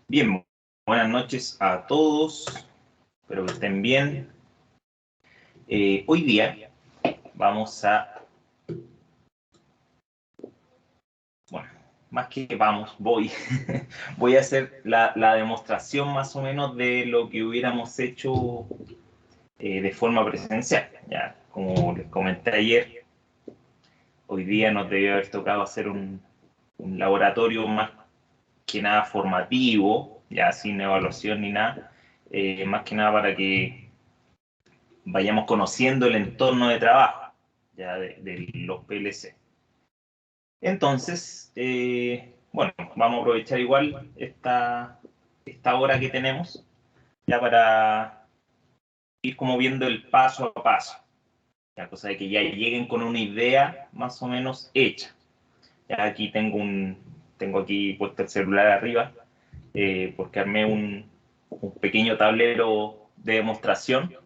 Bien, buenas noches a todos, espero que estén bien. Hoy día vamos a, bueno, más que vamos, voy a hacer la demostración más o menos de lo que hubiéramos hecho de forma presencial. Ya, como les comenté ayer, hoy día nos debió haber tocado hacer un laboratorio más que nada formativo, ya sin evaluación ni nada, más que nada para que vayamos conociendo el entorno de trabajo ya de los PLC. Entonces, bueno, vamos a aprovechar igual esta hora que tenemos ya para ir como viendo el paso a paso, ya, cosa de que ya lleguen con una idea más o menos hecha. Ya aquí tengo aquí puesto el celular arriba, porque armé un pequeño tablero de demostración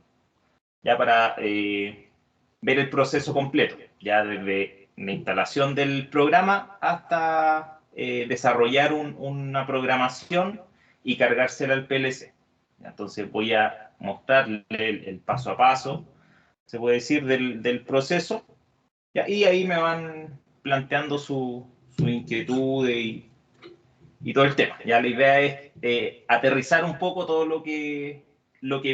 ya para ver el proceso completo, ya desde la instalación del programa hasta desarrollar una programación y cargársela al PLC. Entonces voy a mostrarle el paso a paso, se puede decir, del proceso, ¿ya? Y ahí me van planteando su inquietud y todo el tema. Ya la idea es aterrizar un poco todo lo que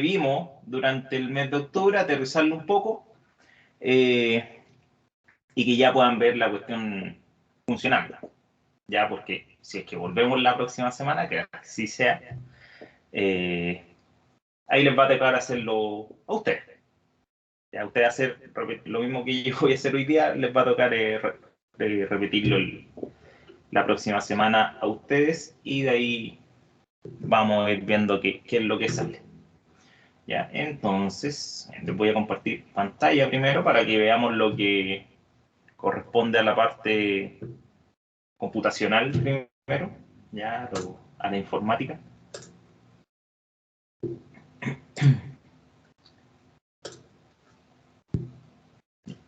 vimos durante el mes de octubre, aterrizarlo un poco y que ya puedan ver la cuestión funcionando. Ya, porque si es que volvemos la próxima semana, que así sea, ahí les va a tocar hacerlo a ustedes. Ya, ustedes hacer lo mismo que yo voy a hacer hoy día, les va a tocar repetirlo la próxima semana a ustedes y de ahí vamos a ir viendo qué es lo que sale. Ya, entonces, les voy a compartir pantalla primero para que veamos lo que corresponde a la parte computacional primero, ya, a la informática.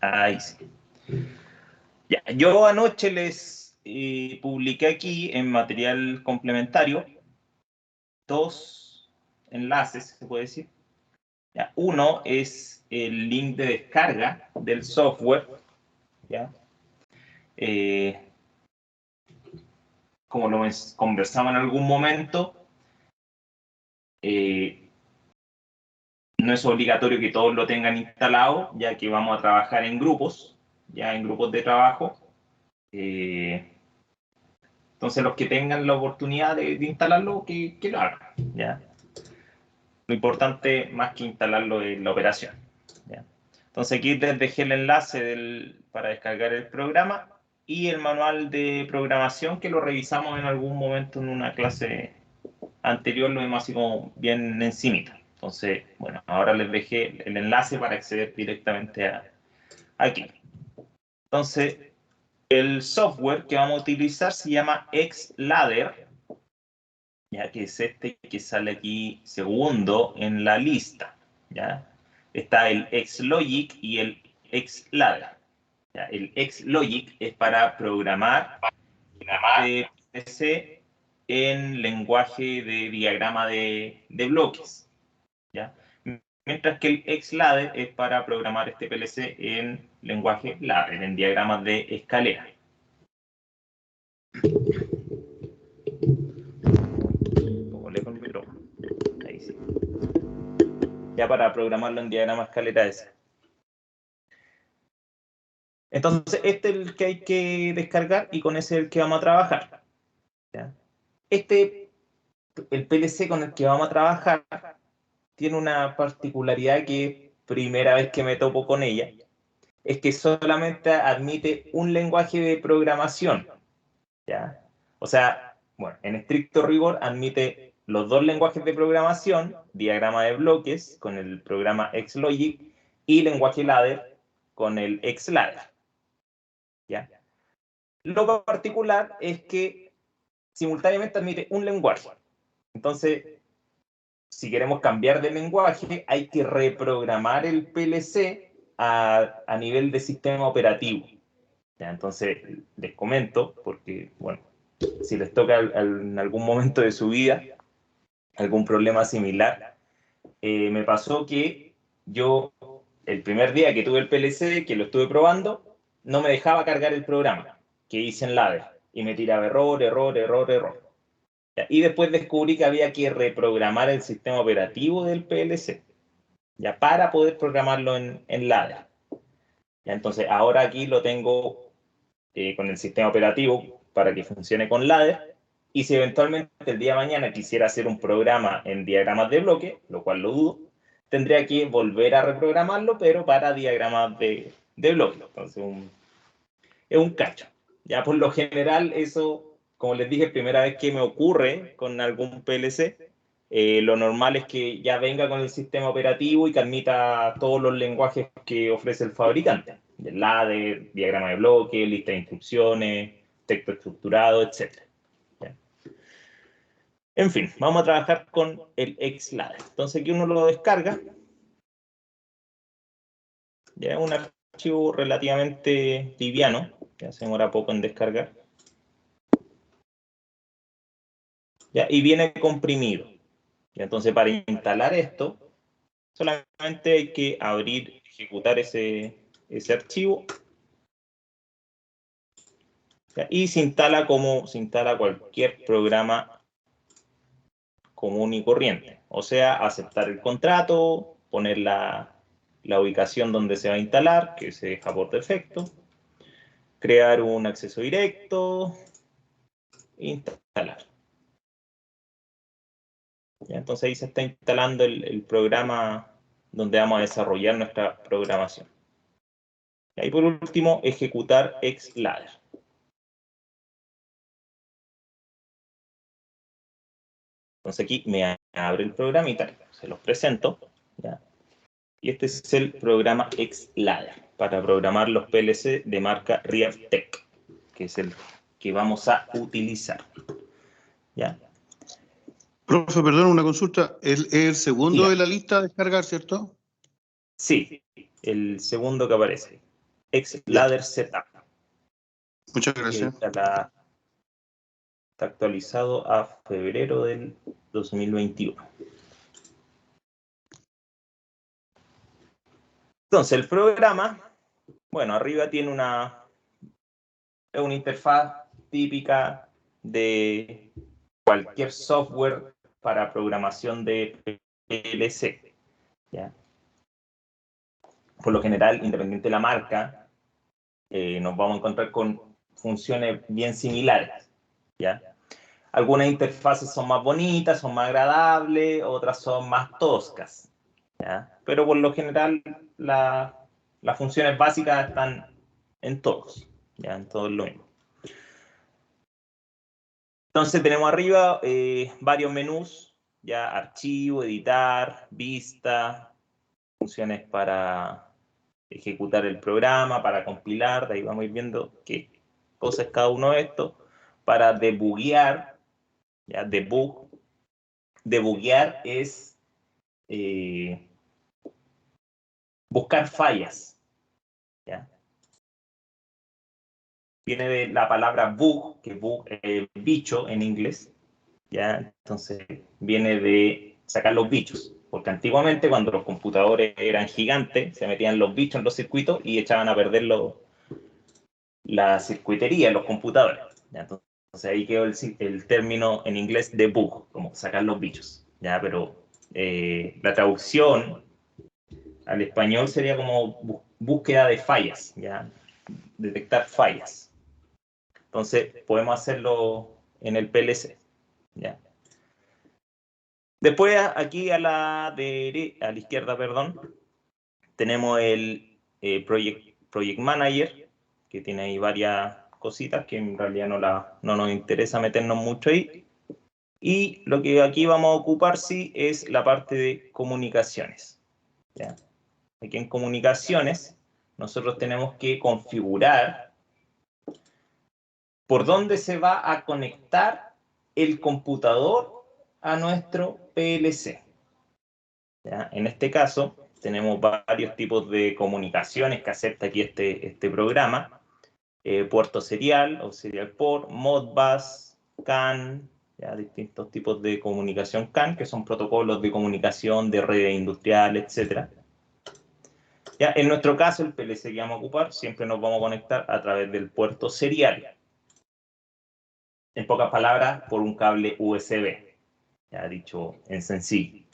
Ahí sí. Ya, yo anoche les publiqué aquí en material complementario dos enlaces, se puede decir. Ya, uno es el link de descarga del software, ¿ya? Como lo conversamos en algún momento, no es obligatorio que todos lo tengan instalado, ya que vamos a trabajar en grupos, ya en grupos de trabajo. Entonces, los que tengan la oportunidad de instalarlo, que lo hagan, ¿ya? Lo importante, más que instalarlo, es la operación, ¿ya? Entonces, aquí les dejé el enlace para descargar el programa y el manual de programación que lo revisamos en algún momento en una clase anterior, lo vimos así como bien encimita. Entonces, bueno, ahora les dejé el enlace para acceder directamente aquí. Entonces, el software que vamos a utilizar se llama Xladder, ya que es este que sale aquí segundo en la lista, ¿ya? Está el Xlogic y el Xladder. ¿Ya? El Xlogic es para programar PC en lenguaje de diagrama de bloques, ¿ya? Mientras que el Xladder es para programar este PLC en lenguaje ladder, en diagramas de escalera. Un poco lejos el micrófono. Ahí sí. Ya para programarlo en diagrama escalera ese. Entonces, este es el que hay que descargar y con ese es el que vamos a trabajar, ¿ya? El PLC con el que vamos a trabajar tiene una particularidad que es primera vez que me topo con ella, es que solamente admite un lenguaje de programación, ¿ya? O sea, bueno, en estricto rigor admite los dos lenguajes de programación, diagrama de bloques con el programa Xlogic y lenguaje ladder con el Xladder, ¿ya? Lo particular es que simultáneamente admite un lenguaje. Entonces, si queremos cambiar de lenguaje, hay que reprogramar el PLC a nivel de sistema operativo. ¿Ya? Entonces, les comento, porque, bueno, si les toca en algún momento de su vida algún problema similar, me pasó que yo, el primer día que tuve el PLC, que lo estuve probando, no me dejaba cargar el programa que hice en Ladder y me tiraba error, error, error, error. Y después descubrí que había que reprogramar el sistema operativo del PLC, ya para poder programarlo en Ladder. Ya, entonces, ahora aquí lo tengo con el sistema operativo para que funcione con Ladder. Y si eventualmente el día de mañana quisiera hacer un programa en diagramas de bloque, lo cual lo dudo, tendría que volver a reprogramarlo, pero para diagramas de bloque. Entonces, es un cacho. Ya por lo general, eso, como les dije, primera vez que me ocurre con algún PLC, lo normal es que ya venga con el sistema operativo y que admita todos los lenguajes que ofrece el fabricante. El ladder, diagrama de bloque, lista de instrucciones, texto estructurado, etc. ¿Ya? En fin, vamos a trabajar con el xladder. Entonces aquí uno lo descarga. Ya es un archivo relativamente liviano, ya se demora poco en descargar. ¿Ya? Y viene comprimido. ¿Ya? Entonces, para instalar esto, solamente hay que abrir, ejecutar ese archivo. ¿Ya? Y se instala como se instala cualquier programa común y corriente. O sea, aceptar el contrato, poner la ubicación donde se va a instalar, que se deja por defecto, crear un acceso directo, instalar. ¿Ya? Entonces ahí se está instalando el programa donde vamos a desarrollar nuestra programación. Y por último, ejecutar xladder. Entonces aquí me abre el programita, se los presento. ¿Ya? Y este es el programa xladder para programar los PLC de marca Riavtech, que es el que vamos a utilizar. ¿Ya? Profe, perdón, una consulta. Es el segundo Diga. de la lista a descargar, ¿cierto? Sí, el segundo que aparece. Ya. xladder setup. Muchas Y ahí gracias. está actualizado a febrero del 2021. Entonces, el programa, bueno, arriba tiene una interfaz típica de cualquier software para programación de PLC. ¿Ya? Por lo general, independiente de la marca, nos vamos a encontrar con funciones bien similares. ¿Ya? Algunas interfaces son más bonitas, son más agradables, otras son más toscas. ¿Ya? Pero por lo general, las funciones básicas están en todos. ¿Ya? En todos lo mismo. Entonces tenemos arriba varios menús, ya archivo, editar, vista, funciones para ejecutar el programa, para compilar, de ahí vamos a ir viendo qué cosa es cada uno de estos, para debuguear, ya debuguear es buscar fallas, ¿ya? Viene de la palabra bug, que bug es bicho en inglés, ¿ya? Entonces viene de sacar los bichos, porque antiguamente cuando los computadores eran gigantes, se metían los bichos en los circuitos y echaban a perder la circuitería en los computadores, ¿ya? Entonces ahí quedó el término en inglés de bug, como sacar los bichos, ¿ya? Pero la traducción al español sería como búsqueda de fallas, ¿ya? Detectar fallas. Entonces podemos hacerlo en el PLC, ¿ya? Después aquí a la izquierda, perdón, tenemos el Project Manager, que tiene ahí varias cositas que en realidad no nos interesa meternos mucho ahí. Y lo que aquí vamos a ocupar sí es la parte de comunicaciones. ¿Ya? Aquí en comunicaciones nosotros tenemos que configurar por dónde se va a conectar el computador a nuestro PLC. ¿Ya? En este caso, tenemos varios tipos de comunicaciones que acepta aquí este programa. puerto serial o serial port, Modbus, CAN, ya, distintos tipos de comunicación CAN, que son protocolos de comunicación de redes industriales, etc. Ya, en nuestro caso, el PLC que vamos a ocupar, siempre nos vamos a conectar a través del puerto serial. En pocas palabras, por un cable USB, ya dicho en sencillo.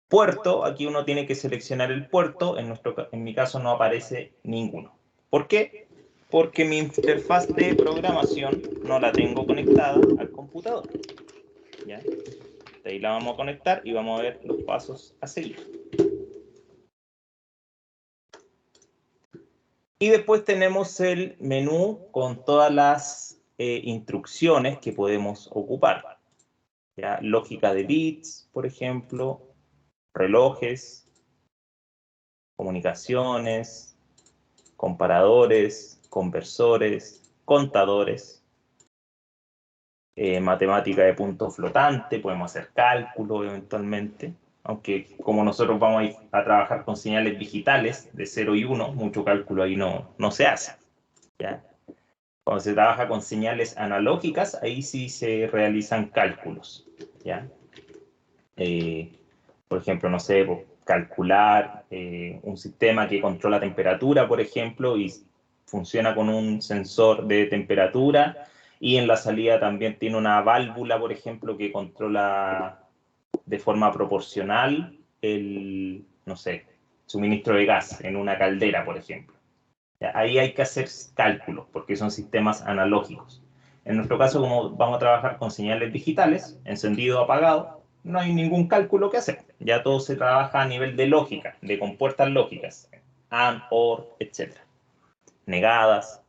Puerto, aquí uno tiene que seleccionar el puerto, en mi caso no aparece ninguno. ¿Por qué? Porque mi interfaz de programación no la tengo conectada al computador. ¿Ya? De ahí la vamos a conectar y vamos a ver los pasos a seguir. Y después tenemos el menú con todas las instrucciones que podemos ocupar. ¿Ya? Lógica de bits, por ejemplo, relojes, comunicaciones, comparadores, conversores, contadores, matemática de punto flotante, podemos hacer cálculo eventualmente, aunque como nosotros vamos a trabajar con señales digitales de 0 y 1, mucho cálculo ahí no se hace. ¿Ya? Cuando se trabaja con señales analógicas, ahí sí se realizan cálculos. ¿Ya? Por ejemplo, no sé, calcular un sistema que controla temperatura, por ejemplo, y funciona con un sensor de temperatura, y en la salida también tiene una válvula, por ejemplo, que controla de forma proporcional el, no sé, suministro de gas en una caldera, por ejemplo. Ahí hay que hacer cálculos, porque son sistemas analógicos. En nuestro caso, como vamos a trabajar con señales digitales, encendido o apagado, no hay ningún cálculo que hacer. Ya todo se trabaja a nivel de lógica, de compuertas lógicas, AND, OR, etc. Negadas.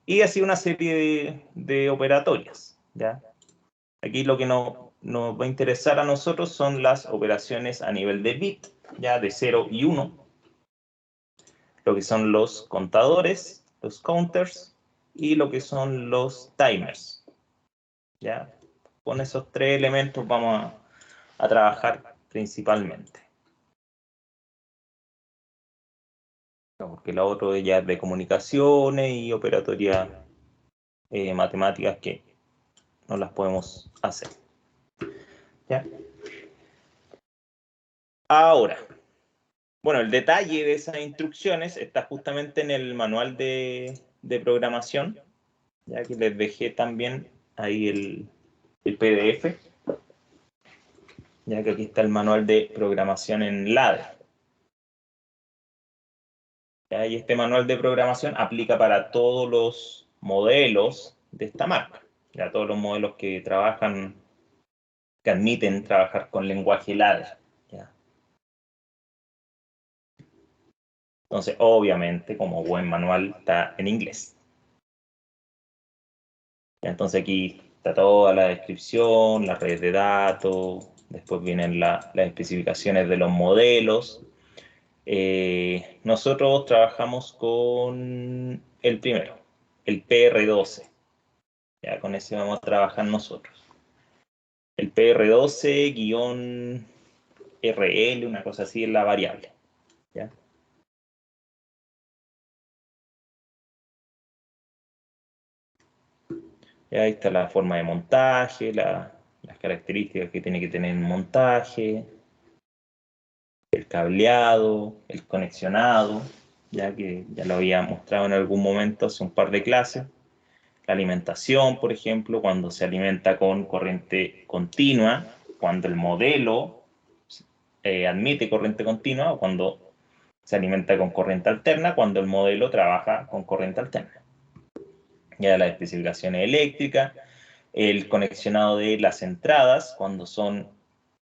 Y así una serie de operatorias. ¿Ya? Aquí lo que nos va a interesar a nosotros son las operaciones a nivel de bit, ya de 0 y 1, lo que son los contadores, los counters, y lo que son los timers. ¿Ya? Con esos tres elementos vamos a trabajar principalmente. Porque lo otro ya es de comunicaciones y operatorias matemáticas que no las podemos hacer. ¿Ya? Ahora, bueno, el detalle de esas instrucciones está justamente en el manual de programación, ya que les dejé también ahí el PDF, ya que aquí está el manual de programación en ladder. ¿Ya? Y este manual de programación aplica para todos los modelos de esta marca, ya todos los modelos que trabajan, que admiten trabajar con lenguaje ladder. ¿Ya? Entonces, obviamente, como buen manual, está en inglés. ¿Ya? Entonces aquí está toda la descripción, las redes de datos, después vienen las especificaciones de los modelos. Nosotros trabajamos con el primero, el PR12. Ya con ese vamos a trabajar nosotros. El PR12-RL, una cosa así, es la variable. ¿Ya? Ya ahí está la forma de montaje, las características que tiene que tener el montaje, el cableado, el conexionado, ya que ya lo había mostrado en algún momento hace un par de clases. La alimentación, por ejemplo, cuando se alimenta con corriente continua, cuando el modelo admite corriente continua, o cuando se alimenta con corriente alterna, cuando el modelo trabaja con corriente alterna. Ya las especificaciones eléctricas, el conexionado de las entradas, cuando son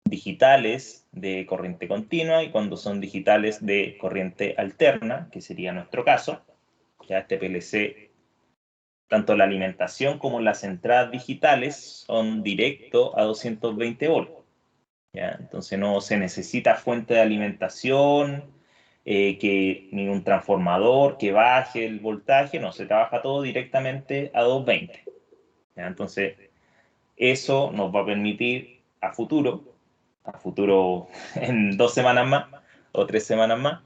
digitales de corriente continua y cuando son digitales de corriente alterna, que sería nuestro caso. Ya este PLC, tanto la alimentación como las entradas digitales son directo a 220 volts. ¿Ya? Entonces no se necesita fuente de alimentación, que ningún transformador que baje el voltaje, no, se trabaja todo directamente a 220. ¿Ya? Entonces eso nos va a permitir a futuro en 2 semanas más o 3 semanas más,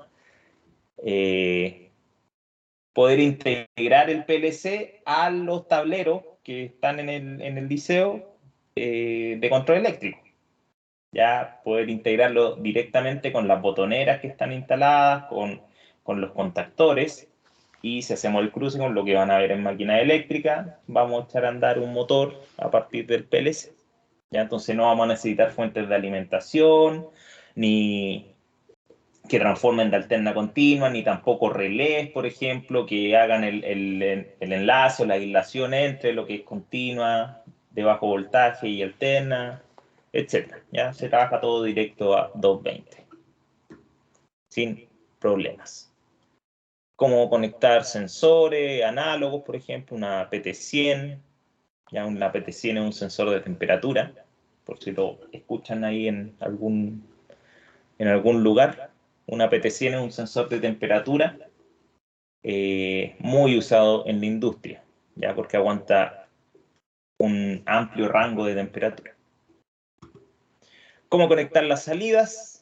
poder integrar el PLC a los tableros que están en el liceo de control eléctrico. Ya poder integrarlo directamente con las botoneras que están instaladas, con los contactores, y si hacemos el cruce con lo que van a ver en máquina eléctrica, vamos a echar a andar un motor a partir del PLC. ¿Ya? Entonces no vamos a necesitar fuentes de alimentación, ni que transformen de alterna continua, ni tampoco relés, por ejemplo, que hagan el enlace o la aislación entre lo que es continua, de bajo voltaje y alterna, etc. ¿Ya? Se trabaja todo directo a 220, sin problemas. Cómo conectar sensores análogos, por ejemplo, una PT100. Ya una PT100 es un sensor de temperatura, por si lo escuchan ahí en algún lugar. Una PT100 es un sensor de temperatura muy usado en la industria, ya porque aguanta un amplio rango de temperatura. ¿Cómo conectar las salidas?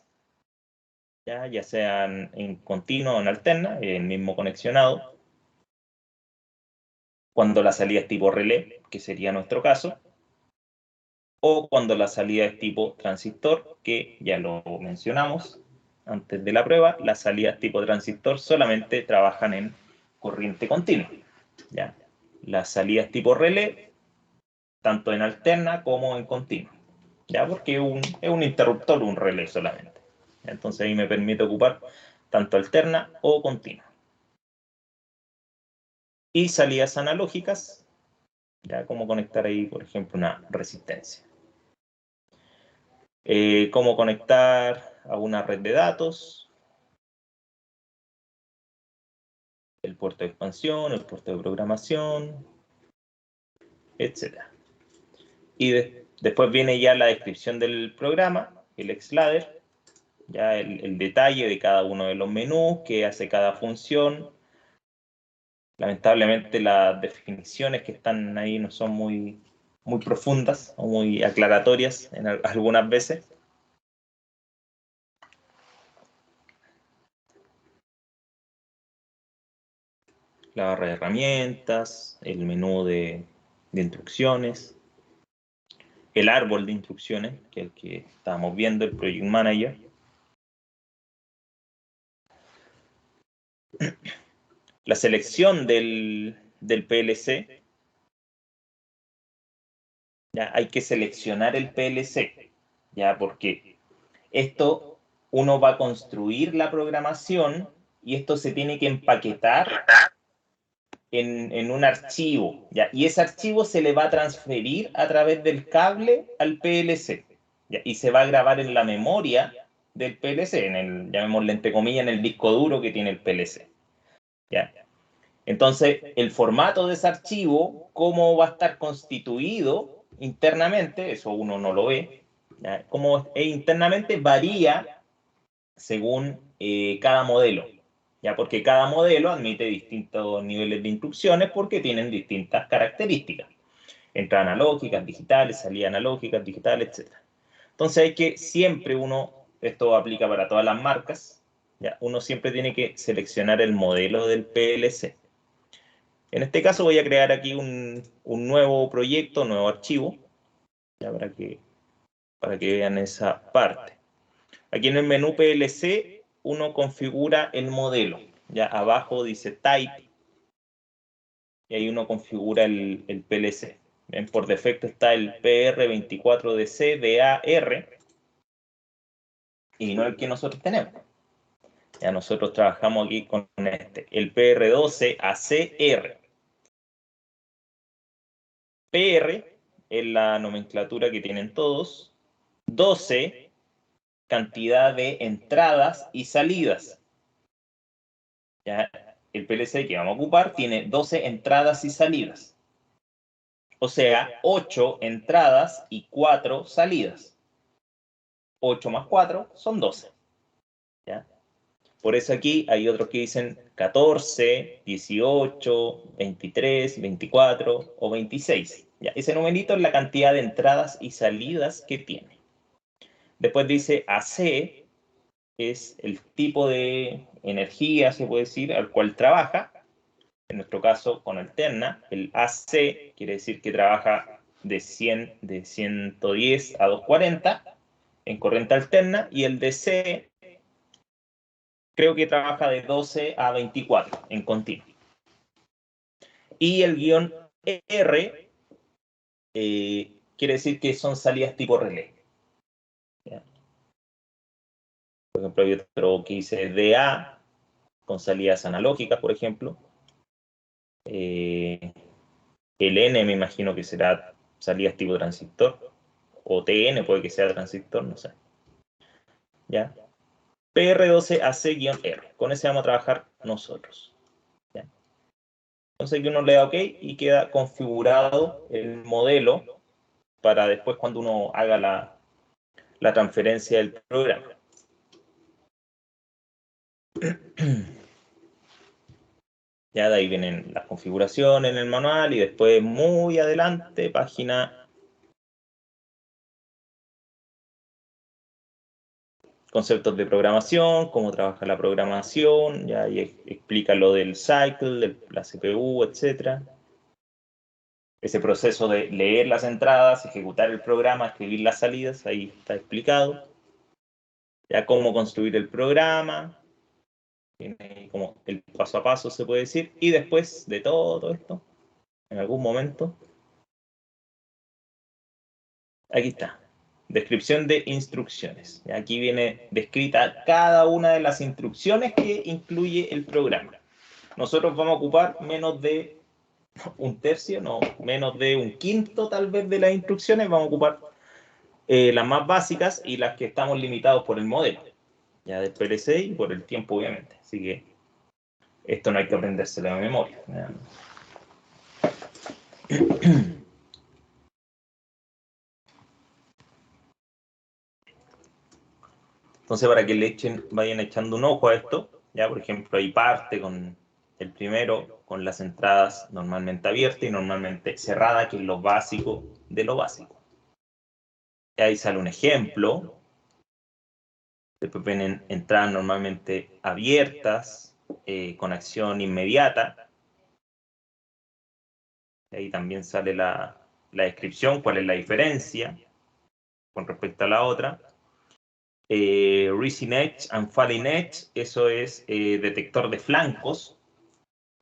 Ya sean en continua o en alterna, el mismo conexionado. Cuando la salida es tipo relé, que sería nuestro caso, o cuando la salida es tipo transistor, que ya lo mencionamos antes de la prueba, las salidas tipo transistor solamente trabajan en corriente continua. ¿Ya? Las salidas tipo relé, tanto en alterna como en continua, ¿ya? Porque es un interruptor, un relé solamente. Entonces ahí me permite ocupar tanto alterna o continua. Y salidas analógicas, ya como conectar ahí, por ejemplo, una resistencia. Cómo conectar a una red de datos, el puerto de expansión, el puerto de programación, etc. Y después viene ya la descripción del programa, el Xladder, ya el detalle de cada uno de los menús, qué hace cada función. Lamentablemente las definiciones que están ahí no son muy profundas o muy aclaratorias en algunas veces. La barra de herramientas, el menú de instrucciones, el árbol de instrucciones, que es el que estábamos viendo, el Project Manager. La selección del PLC. Ya hay que seleccionar el PLC, ya porque esto uno va a construir la programación y esto se tiene que empaquetar en un archivo, ¿ya? Y ese archivo se le va a transferir a través del cable al PLC, ¿ya? Y se va a grabar en la memoria del PLC, llamémosle entre comillas, en el disco duro que tiene el PLC, ¿ya? Entonces, el formato de ese archivo, cómo va a estar constituido internamente, eso uno no lo ve, ¿ya? Cómo es internamente varía según cada modelo, ¿ya? Porque cada modelo admite distintos niveles de instrucciones porque tienen distintas características. Entradas analógicas, digitales, salidas analógicas, digitales, etc. Entonces hay que siempre esto aplica para todas las marcas, ¿ya? Uno siempre tiene que seleccionar el modelo del PLC. En este caso voy a crear aquí un nuevo proyecto, un nuevo archivo, ¿ya? Para que vean esa parte. Aquí en el menú PLC uno configura el modelo. Ya abajo dice Type y ahí uno configura el PLC. ¿Ven? Por defecto está el PR24DC-DAR y no el que nosotros tenemos. Ya nosotros trabajamos aquí con el PR12AC-R. PR es la nomenclatura que tienen todos. 12, cantidad de entradas y salidas. ¿Ya? El PLC que vamos a ocupar tiene 12 entradas y salidas. O sea, 8 entradas y 4 salidas. 8 más 4 son 12. ¿Ya? Por eso aquí hay otros que dicen 14, 18, 23, 24 o 26. ¿Ya? Ese numerito es la cantidad de entradas y salidas que tiene. Después dice AC, es el tipo de energía, se puede decir, al cual trabaja. En nuestro caso, con alterna, el AC quiere decir que trabaja de 110 a 240 en corriente alterna, y el DC creo que trabaja de 12 a 24 en continuo. Y el guión R quiere decir que son salidas tipo relé. ¿Ya? Por ejemplo, hay otro que dice DA, con salidas analógicas, por ejemplo. El N me imagino que será salidas tipo transistor. O TN puede que sea transistor, no sé. ¿Ya? PR12AC-R. Con ese vamos a trabajar nosotros. ¿Ya? Entonces que uno le da OK y queda configurado el modelo para después cuando uno haga la transferencia del programa. Ya de ahí vienen las configuraciones en el manual y después muy adelante, página conceptos de programación, cómo trabaja la programación, ya ahí explica lo del cycle, de la CPU, etc. Ese proceso de leer las entradas, ejecutar el programa, escribir las salidas, ahí está explicado. Ya cómo construir el programa, como el paso a paso se puede decir, y después de todo esto, en algún momento, aquí está, descripción de instrucciones. Aquí viene descrita cada una de las instrucciones que incluye el programa. Nosotros vamos a ocupar menos de un tercio, no, menos de un quinto tal vez de las instrucciones, vamos a ocupar las más básicas y las que estamos limitados por el modelo, ya del PLC y por el tiempo obviamente. Así que esto no hay que aprendérselo de memoria. Entonces, para que vayan echando un ojo a esto, ya por ejemplo, ahí parte con el primero, con las entradas normalmente abiertas y normalmente cerradas, que es lo básico de lo básico. Ahí sale un ejemplo. Después vienen entradas normalmente abiertas, con acción inmediata. Ahí también sale la descripción, cuál es la diferencia con respecto a la otra. Rising Edge and Falling Edge, eso es detector de flancos,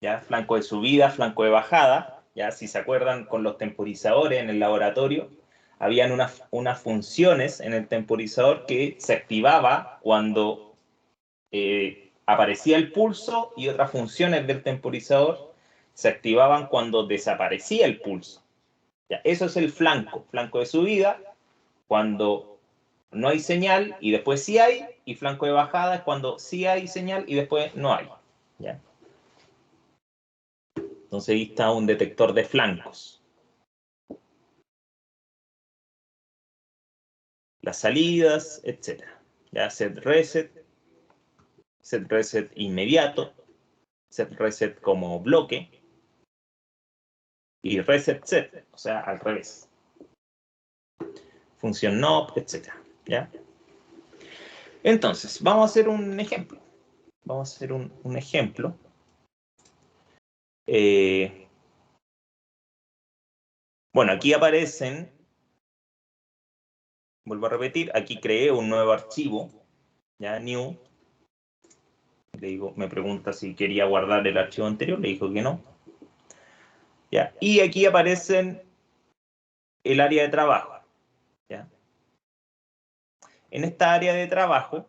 ¿ya? Flanco de subida, flanco de bajada, ¿ya? Si se acuerdan con los temporizadores en el laboratorio, habían unas funciones en el temporizador que se activaba cuando aparecía el pulso, y otras funciones del temporizador se activaban cuando desaparecía el pulso. ¿Ya? Eso es el flanco de subida, cuando no hay señal y después sí hay, y flanco de bajada es cuando sí hay señal y después no hay. ¿Ya? Entonces ahí está un detector de flancos. Las salidas, etc. Ya set reset inmediato, set reset como bloque, y reset set, o sea, al revés. Función NOP, etc. ¿Ya? Entonces, vamos a hacer un ejemplo. Vamos a hacer un ejemplo. Bueno, aquí aparecen, vuelvo a repetir, aquí creé un nuevo archivo, ya, new. Le digo, me pregunta si quería guardar el archivo anterior, le dijo que no. ¿Ya? Y aquí aparecen el área de trabajo. ¿Ya? En esta área de trabajo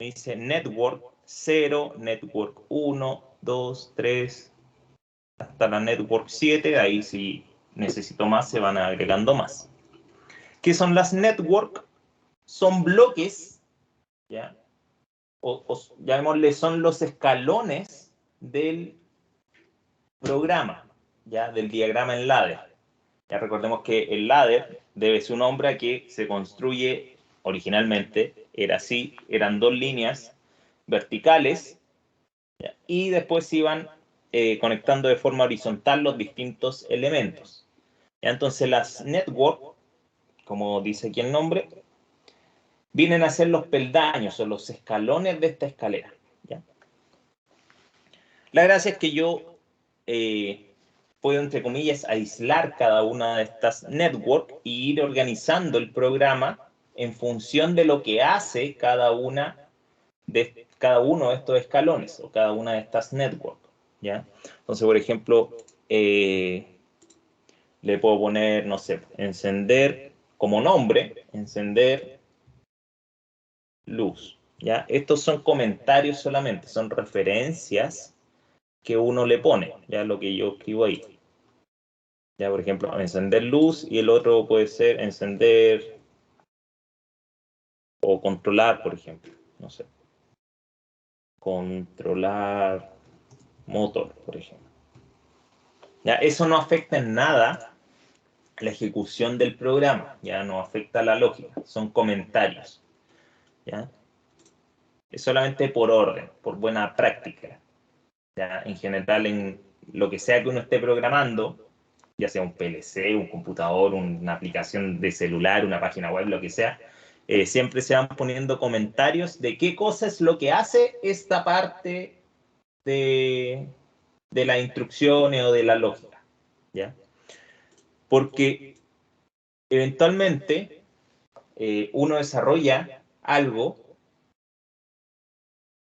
me dice network 0, network 1, 2, 3, hasta la network 7. Ahí si necesito más se van agregando más. ¿Qué son las network? Son bloques, ¿ya? O llamémosle, son los escalones del programa, ¿ya? Del diagrama en ladder. Ya recordemos que el ladder debe su nombre a que se construye originalmente, era así, eran dos líneas verticales, ¿ya? Y después se iban conectando de forma horizontal los distintos elementos. ¿Ya? Entonces las network, como dice aquí el nombre, vienen a ser los peldaños o los escalones de esta escalera, ¿ya? La gracia es que yo puedo, entre comillas, aislar cada una de estas networks e ir organizando el programa en función de lo que hace cada uno de estos escalones o cada una de estas networks, ¿ya? Entonces, por ejemplo, le puedo poner, no sé, encender como nombre, encender luz, ¿ya? Estos son comentarios solamente, son referencias que uno le pone, ya lo que yo escribo ahí. Ya, por ejemplo, encender luz y el otro puede ser encender o controlar, por ejemplo, no sé. Controlar motor, por ejemplo. Ya, eso no afecta en nada la ejecución del programa, ya no afecta la lógica, son comentarios, ¿ya? Es solamente por orden, por buena práctica. ¿Ya? En general, en lo que sea que uno esté programando, ya sea un PLC, un computador, una aplicación de celular, una página web, lo que sea, siempre se van poniendo comentarios de qué cosa es lo que hace esta parte de las instrucciones o de la lógica, ¿ya? Porque eventualmente uno desarrolla algo,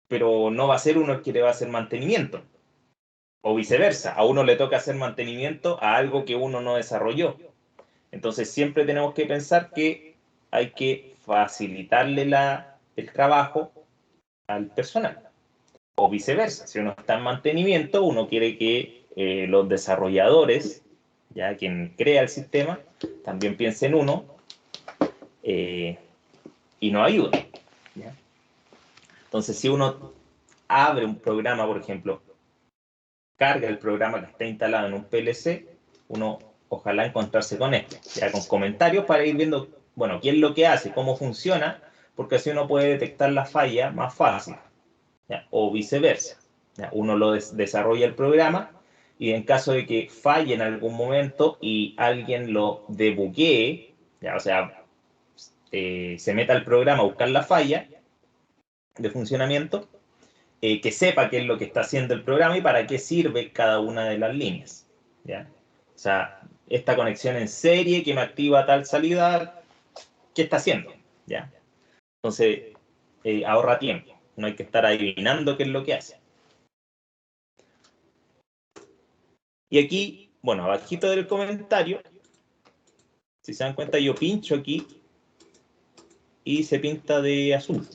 pero no va a ser uno el que le va a hacer mantenimiento. O viceversa, a uno le toca hacer mantenimiento a algo que uno no desarrolló. Entonces siempre tenemos que pensar que hay que facilitarle el trabajo al personal. O viceversa, si uno está en mantenimiento, uno quiere que los desarrolladores, ya quien crea el sistema, también piense en uno y nos ayude, ¿ya? Entonces si uno abre un programa, por ejemplo, carga el programa que está instalado en un PLC, uno ojalá encontrarse con esto, ya con comentarios para ir viendo, bueno, qué es lo que hace, cómo funciona, porque así uno puede detectar la falla más fácil, ¿ya? O viceversa. ¿Ya? Uno lo desarrolla el programa y en caso de que falle en algún momento y alguien lo debuguee, ¿ya? O sea, se meta al programa a buscar la falla de funcionamiento, que sepa qué es lo que está haciendo el programa y para qué sirve cada una de las líneas, ¿ya? O sea, esta conexión en serie que me activa tal salida, ¿qué está haciendo? ¿Ya? Entonces, ahorra tiempo. No hay que estar adivinando qué es lo que hace. Y aquí, bueno, abajito del comentario, si se dan cuenta, yo pincho aquí y se pinta de azul,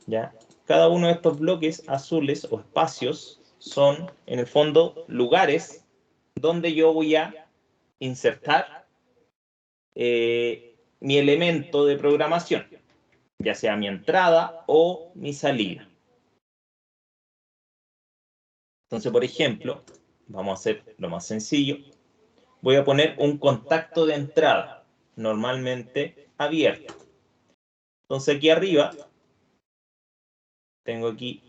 ¿ya? Cada uno de estos bloques azules o espacios son, en el fondo, lugares donde yo voy a insertar mi elemento de programación, ya sea mi entrada o mi salida. Entonces, por ejemplo, vamos a hacer lo más sencillo. Voy a poner un contacto de entrada, normalmente abierto. Entonces, aquí arriba tengo aquí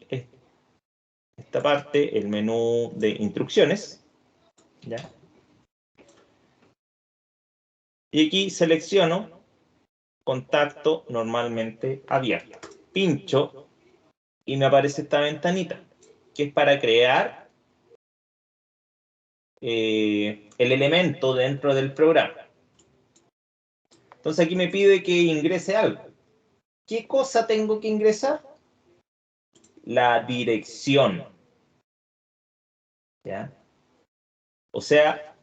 esta parte, el menú de instrucciones, ¿ya? Y aquí selecciono contacto normalmente abierto. Pincho y me aparece esta ventanita, que es para crear el elemento dentro del programa. Entonces aquí me pide que ingrese algo. ¿Qué cosa tengo que ingresar? La dirección, ¿ya? O sea,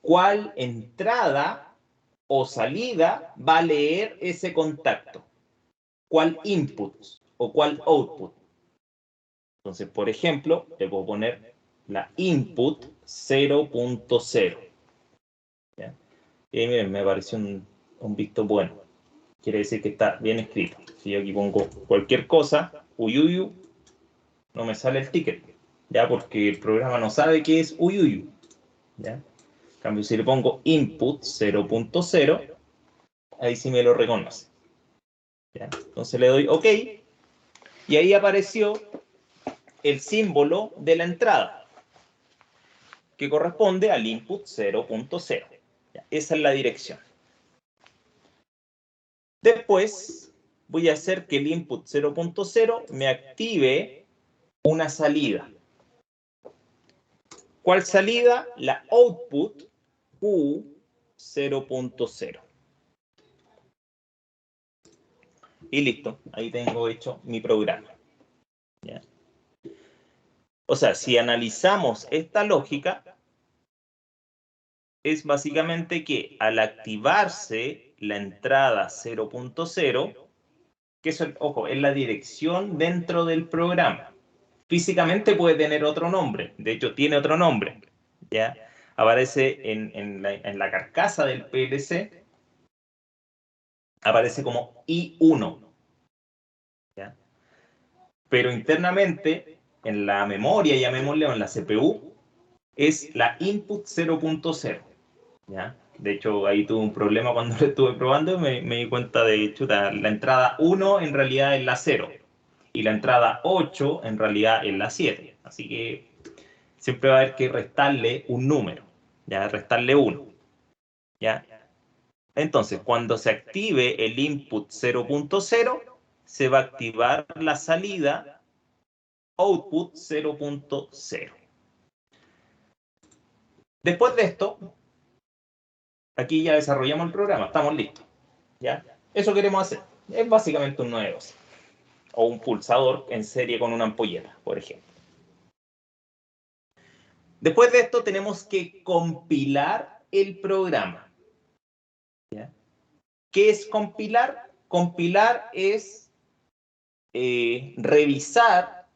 ¿cuál entrada o salida va a leer ese contacto? ¿Cuál input o cuál output? Entonces, por ejemplo, le puedo poner la input 0.0. ¿Ya? Y ahí miren, me apareció un visto bueno. Quiere decir que está bien escrito. Si yo aquí pongo cualquier cosa, uyuyu, no me sale el ticket. ¿Ya? Porque el programa no sabe qué es uyuyu. ¿Ya? En cambio, si le pongo input 0.0, ahí sí me lo reconoce. ¿Ya? Entonces le doy OK y ahí apareció el símbolo de la entrada que corresponde al input 0.0. Esa es la dirección. Después voy a hacer que el input 0.0 me active una salida. ¿Cuál salida? La output Q0.0. Y listo, ahí tengo hecho mi programa. ¿Ya? O sea, si analizamos esta lógica, es básicamente que al activarse la entrada 0.0, que eso, ojo, es la dirección dentro del programa. Físicamente puede tener otro nombre, de hecho tiene otro nombre, ¿ya? Aparece en la carcasa del PLC, aparece como I1, ¿ya? Pero internamente, en la memoria, llamémosle, o en la CPU, es la input 0.0, ¿ya? De hecho, ahí tuve un problema cuando lo estuve probando y me di cuenta de, chuta, la entrada 1 en realidad es la 0 y la entrada 8 en realidad es la 7. Así que siempre va a haber que restarle un número, ¿ya? Restarle 1, ¿ya? Entonces, cuando se active el input 0.0, se va a activar la salida output 0.0. Después de esto, aquí ya desarrollamos el programa, estamos listos, ¿ya? Eso queremos hacer. Es básicamente un 912 o un pulsador en serie con una ampolleta, por ejemplo. Después de esto tenemos que compilar el programa, ¿ya? ¿Qué es compilar? Compilar es revisar,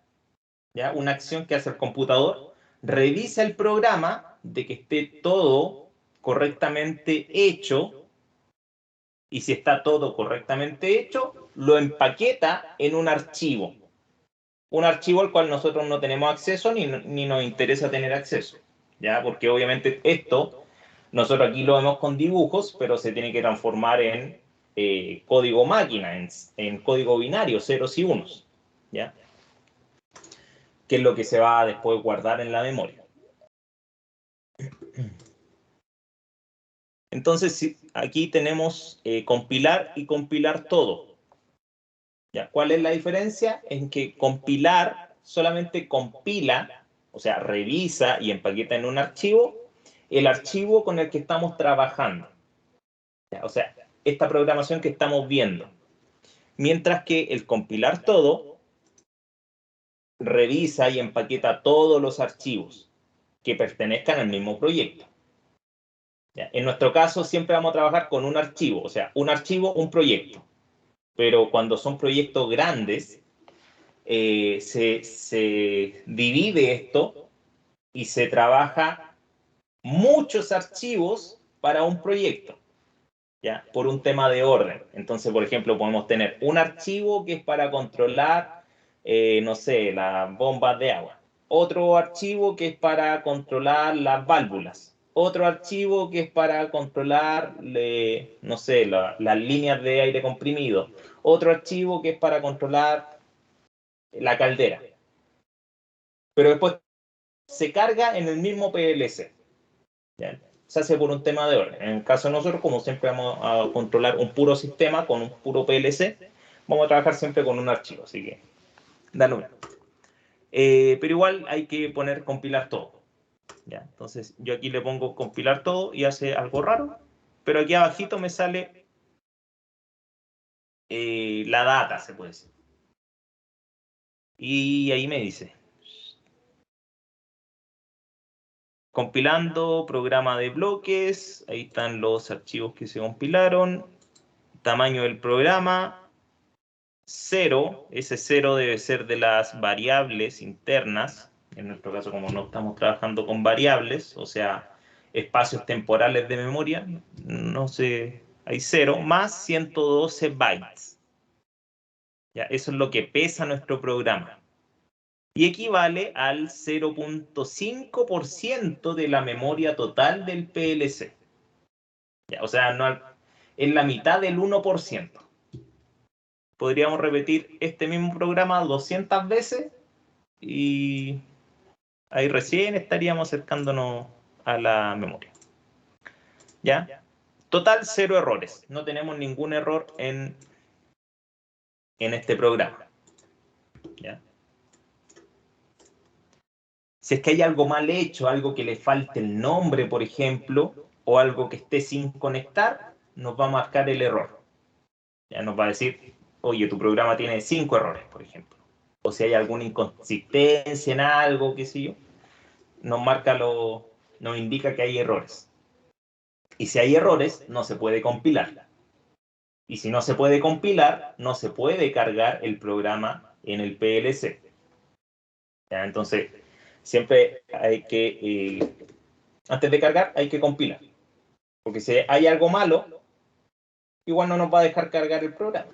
¿ya? Una acción que hace el computador, revisa el programa de que esté todo correctamente hecho, y si está todo correctamente hecho, lo empaqueta en un archivo al cual nosotros no tenemos acceso ni nos interesa tener acceso, ¿ya? Porque obviamente esto, nosotros aquí lo vemos con dibujos, pero se tiene que transformar en código máquina, en código binario, ceros y unos, ¿ya? Que es lo que se va a después guardar en la memoria. Entonces, aquí tenemos compilar y compilar todo. ¿Ya? ¿Cuál es la diferencia? En que compilar solamente compila, o sea, revisa y empaqueta en un archivo, el archivo con el que estamos trabajando. ¿Ya? O sea, esta programación que estamos viendo. Mientras que el compilar todo, revisa y empaqueta todos los archivos que pertenezcan al mismo proyecto. ¿Ya? En nuestro caso, siempre vamos a trabajar con un archivo, o sea, un archivo, un proyecto. Pero cuando son proyectos grandes, se divide esto y se trabaja muchos archivos para un proyecto, ¿ya? Por un tema de orden. Entonces, por ejemplo, podemos tener un archivo que es para controlar, no sé, las bombas de agua. Otro archivo que es para controlar las válvulas. Otro archivo que es para controlar, no sé, las líneas de aire comprimido. Otro archivo que es para controlar la caldera. Pero después se carga en el mismo PLC, ¿ya? Se hace por un tema de orden. En el caso de nosotros, como siempre vamos a controlar un puro sistema con un puro PLC, vamos a trabajar siempre con un archivo, así que da lo mismo. Pero igual hay que poner compilar todo, ¿ya? Entonces yo aquí le pongo compilar todo y hace algo raro, pero aquí abajito me sale la data, se puede decir. Y ahí me dice compilando, programa de bloques, ahí están los archivos que se compilaron, tamaño del programa, 0, ese 0 debe ser de las variables internas, en nuestro caso como no estamos trabajando con variables, o sea, espacios temporales de memoria, no sé, hay 0, más 112 bytes. Ya, eso es lo que pesa nuestro programa. Y equivale al 0.5% de la memoria total del PLC. Ya, o sea, no, es la mitad del 1%. Podríamos repetir este mismo programa 200 veces y ahí recién estaríamos acercándonos a la memoria. ¿Ya? Total, 0 errores. No tenemos ningún error en este programa. ¿Ya? Si es que hay algo mal hecho, algo que le falte el nombre, por ejemplo, o algo que esté sin conectar, nos va a marcar el error. Ya nos va a decir, oye, tu programa tiene 5 errores, por ejemplo. O si hay alguna inconsistencia en algo, qué sé yo, nos indica que hay errores. Y si hay errores, no se puede compilar. Y si no se puede compilar, no se puede cargar el programa en el PLC. ¿Ya? Entonces, siempre hay que, antes de cargar, hay que compilar. Porque si hay algo malo, igual no nos va a dejar cargar el programa.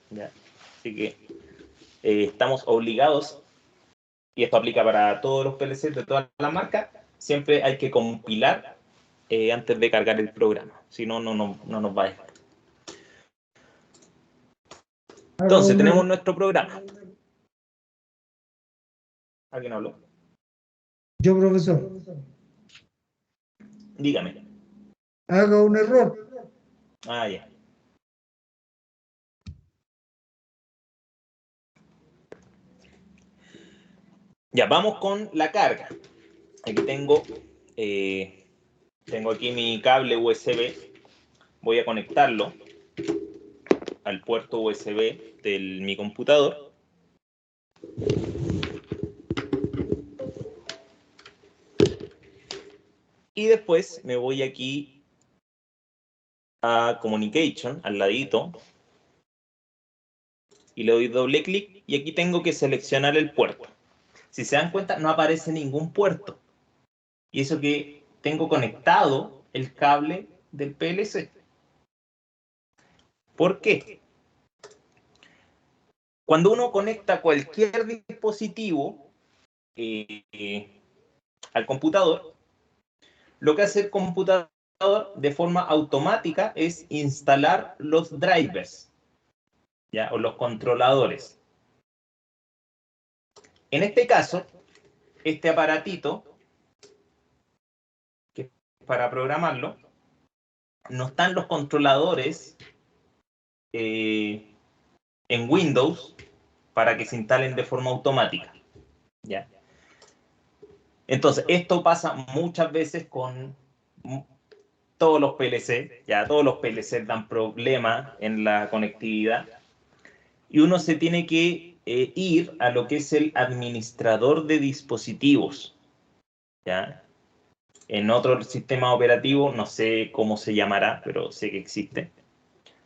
¿Ya? Así que estamos obligados, y esto aplica para todos los PLCs de todas las marcas, siempre hay que compilar antes de cargar el programa. Si no, no nos va a dejar. Entonces, tenemos nuestro programa. ¿Alguien habló? Yo, profesor. Dígame. Haga un error. Ah, ya. Ya, vamos con la carga. Aquí tengo aquí mi cable USB. Voy a conectarlo al puerto USB de mi computador. Y después me voy aquí a Communication, al ladito, y le doy doble clic, y aquí tengo que seleccionar el puerto. Si se dan cuenta, no aparece ningún puerto. Y eso que tengo conectado el cable del PLC. ¿Por qué? Cuando uno conecta cualquier dispositivo al computador, lo que hace el computador de forma automática es instalar los drivers, ¿ya? O los controladores. En este caso, este aparatito, que es para programarlo, no están los controladores en Windows para que se instalen de forma automática. ¿Ya? Entonces, esto pasa muchas veces con todos los PLC, ya todos los PLC dan problemas en la conectividad, y uno se tiene que ir a lo que es el administrador de dispositivos, ¿ya? En otro sistema operativo, no sé cómo se llamará, pero sé que existe.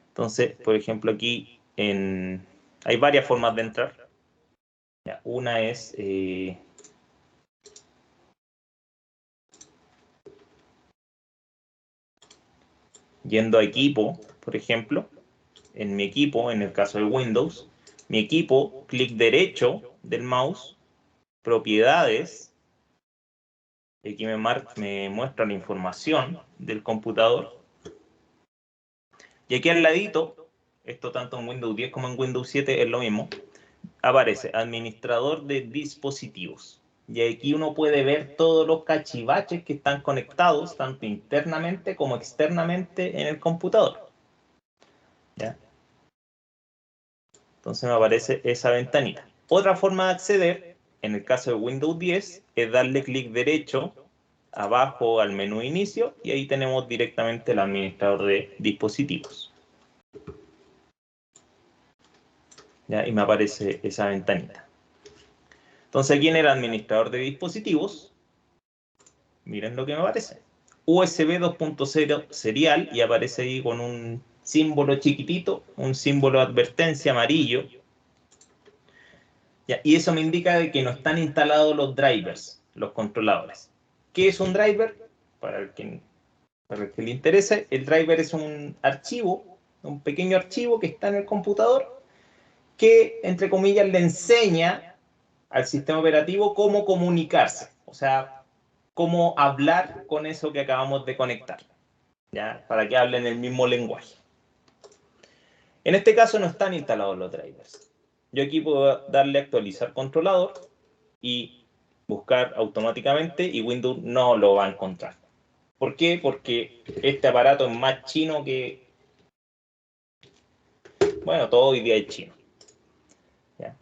Entonces, por ejemplo, aquí hay varias formas de entrar. ¿Ya? Una es yendo a equipo, por ejemplo. En mi equipo, en el caso de Windows, mi equipo, clic derecho del mouse, propiedades, y aquí me muestra la información del computador. Y aquí al ladito, esto tanto en Windows 10 como en Windows 7 es lo mismo, aparece administrador de dispositivos. Y aquí uno puede ver todos los cachivaches que están conectados, tanto internamente como externamente en el computador. ¿Ya? Entonces me aparece esa ventanita. Otra forma de acceder, en el caso de Windows 10, es darle clic derecho abajo al menú inicio, y ahí tenemos directamente el administrador de dispositivos. ¿Ya? Y me aparece esa ventanita. Entonces aquí en el administrador de dispositivos, miren lo que me aparece. USB 2.0 serial, y aparece ahí con un símbolo chiquitito, un símbolo de advertencia amarillo. ¿Ya? Y eso me indica de que no están instalados los drivers, los controladores. ¿Qué es un driver? Para el que le interese, el driver es un archivo, un pequeño archivo que está en el computador, que, entre comillas, le enseña al sistema operativo cómo comunicarse, o sea, cómo hablar con eso que acabamos de conectar, ¿ya? Para que hablen el mismo lenguaje. En este caso no están instalados los drivers. Yo aquí puedo darle a actualizar controlador y buscar automáticamente, y Windows no lo va a encontrar. ¿Por qué? Porque este aparato es más chino que... Bueno, todo hoy día es chino. ¿Ya?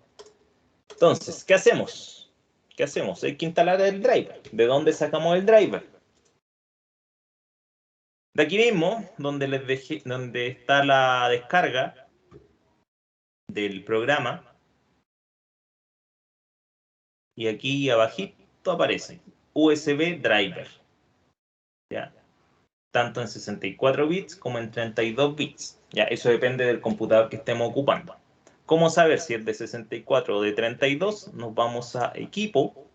Entonces, ¿qué hacemos? ¿Qué hacemos? Hay que instalar el driver. ¿De dónde sacamos el driver? De aquí mismo, donde les dejé, donde está la descarga del programa. Y aquí abajito aparece USB driver. ¿Ya? Tanto en 64 bits como en 32 bits. ¿Ya? Eso depende del computador que estemos ocupando. ¿Cómo saber si es de 64 o de 32? Nos vamos a equipo.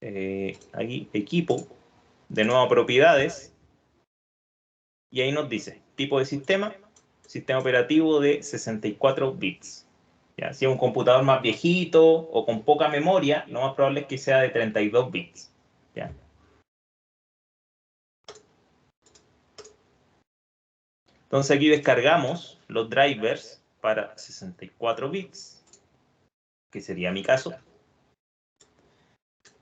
Aquí, equipo. De nuevo, propiedades. Y ahí nos dice tipo de sistema, sistema operativo de 64 bits. ¿Ya? Si es un computador más viejito o con poca memoria, lo más probable es que sea de 32 bits. ¿Ya? Entonces aquí descargamos los drivers para 64 bits, que sería mi caso.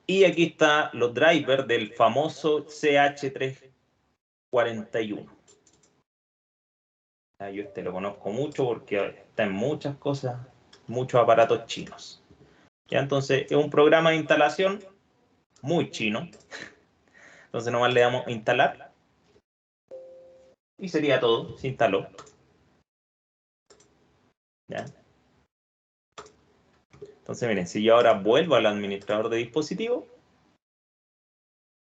Y aquí están los drivers del famoso CH341. Yo este lo conozco mucho porque está en muchas cosas, muchos aparatos chinos. ¿Ya? Entonces es un programa de instalación muy chino. Entonces nomás le damos a instalar. Y sería todo, se instaló. ¿Ya? Entonces miren, si yo ahora vuelvo al administrador de dispositivos,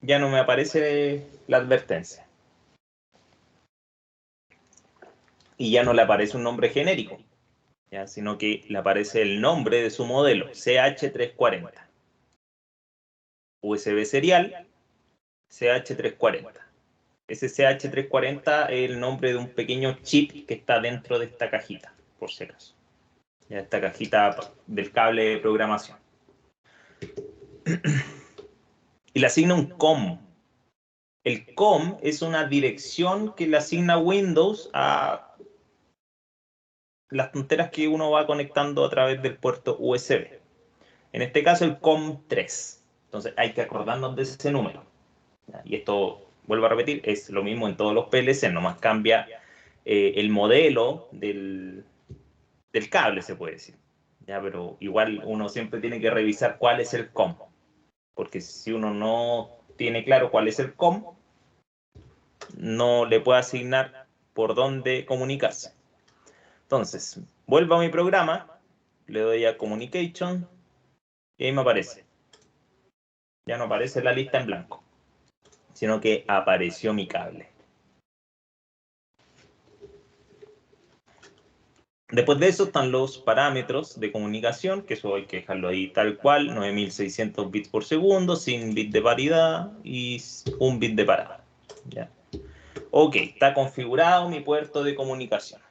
ya no me aparece la advertencia. Y ya no le aparece un nombre genérico, ¿ya? Sino que le aparece el nombre de su modelo, CH340. USB serial, CH340. Ese CH340 es el nombre de un pequeño chip que está dentro de esta cajita, por si acaso. Ya, esta cajita del cable de programación. Y le asigna un COM. El COM es una dirección que le asigna Windows a las tonteras que uno va conectando a través del puerto USB. En este caso el COM3. Entonces hay que acordarnos de ese número. Y esto, vuelvo a repetir, es lo mismo en todos los PLC, nomás cambia el modelo del cable, se puede decir. ¿Ya? Pero igual uno siempre tiene que revisar cuál es el COM. Porque si uno no tiene claro cuál es el COM, no le puede asignar por dónde comunicarse. Entonces, vuelvo a mi programa, le doy a Communication y ahí me aparece. Ya no aparece la lista en blanco, sino que apareció mi cable. Después de eso están los parámetros de comunicación, que eso hay que dejarlo ahí tal cual, 9600 bits por segundo, sin bit de paridad y un bit de parada. ¿Ya? Ok, está configurado mi puerto de comunicación.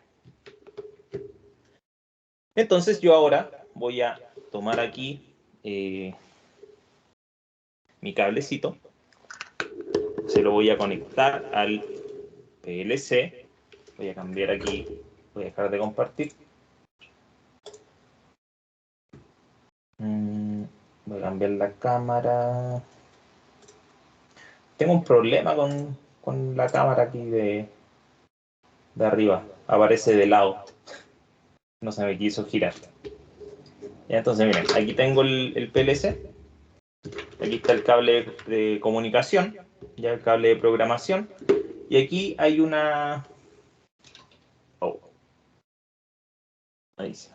Entonces yo ahora voy a tomar aquí mi cablecito, se lo voy a conectar al PLC, voy a cambiar aquí, voy a dejar de compartir. Voy a cambiar la cámara. Tengo un problema con la cámara aquí de arriba, aparece de lado, no se me quiso girar. Ya, entonces miren, aquí tengo el PLC, aquí está el cable de comunicación, ya el cable de programación, y aquí hay una... Oh. Ahí sí.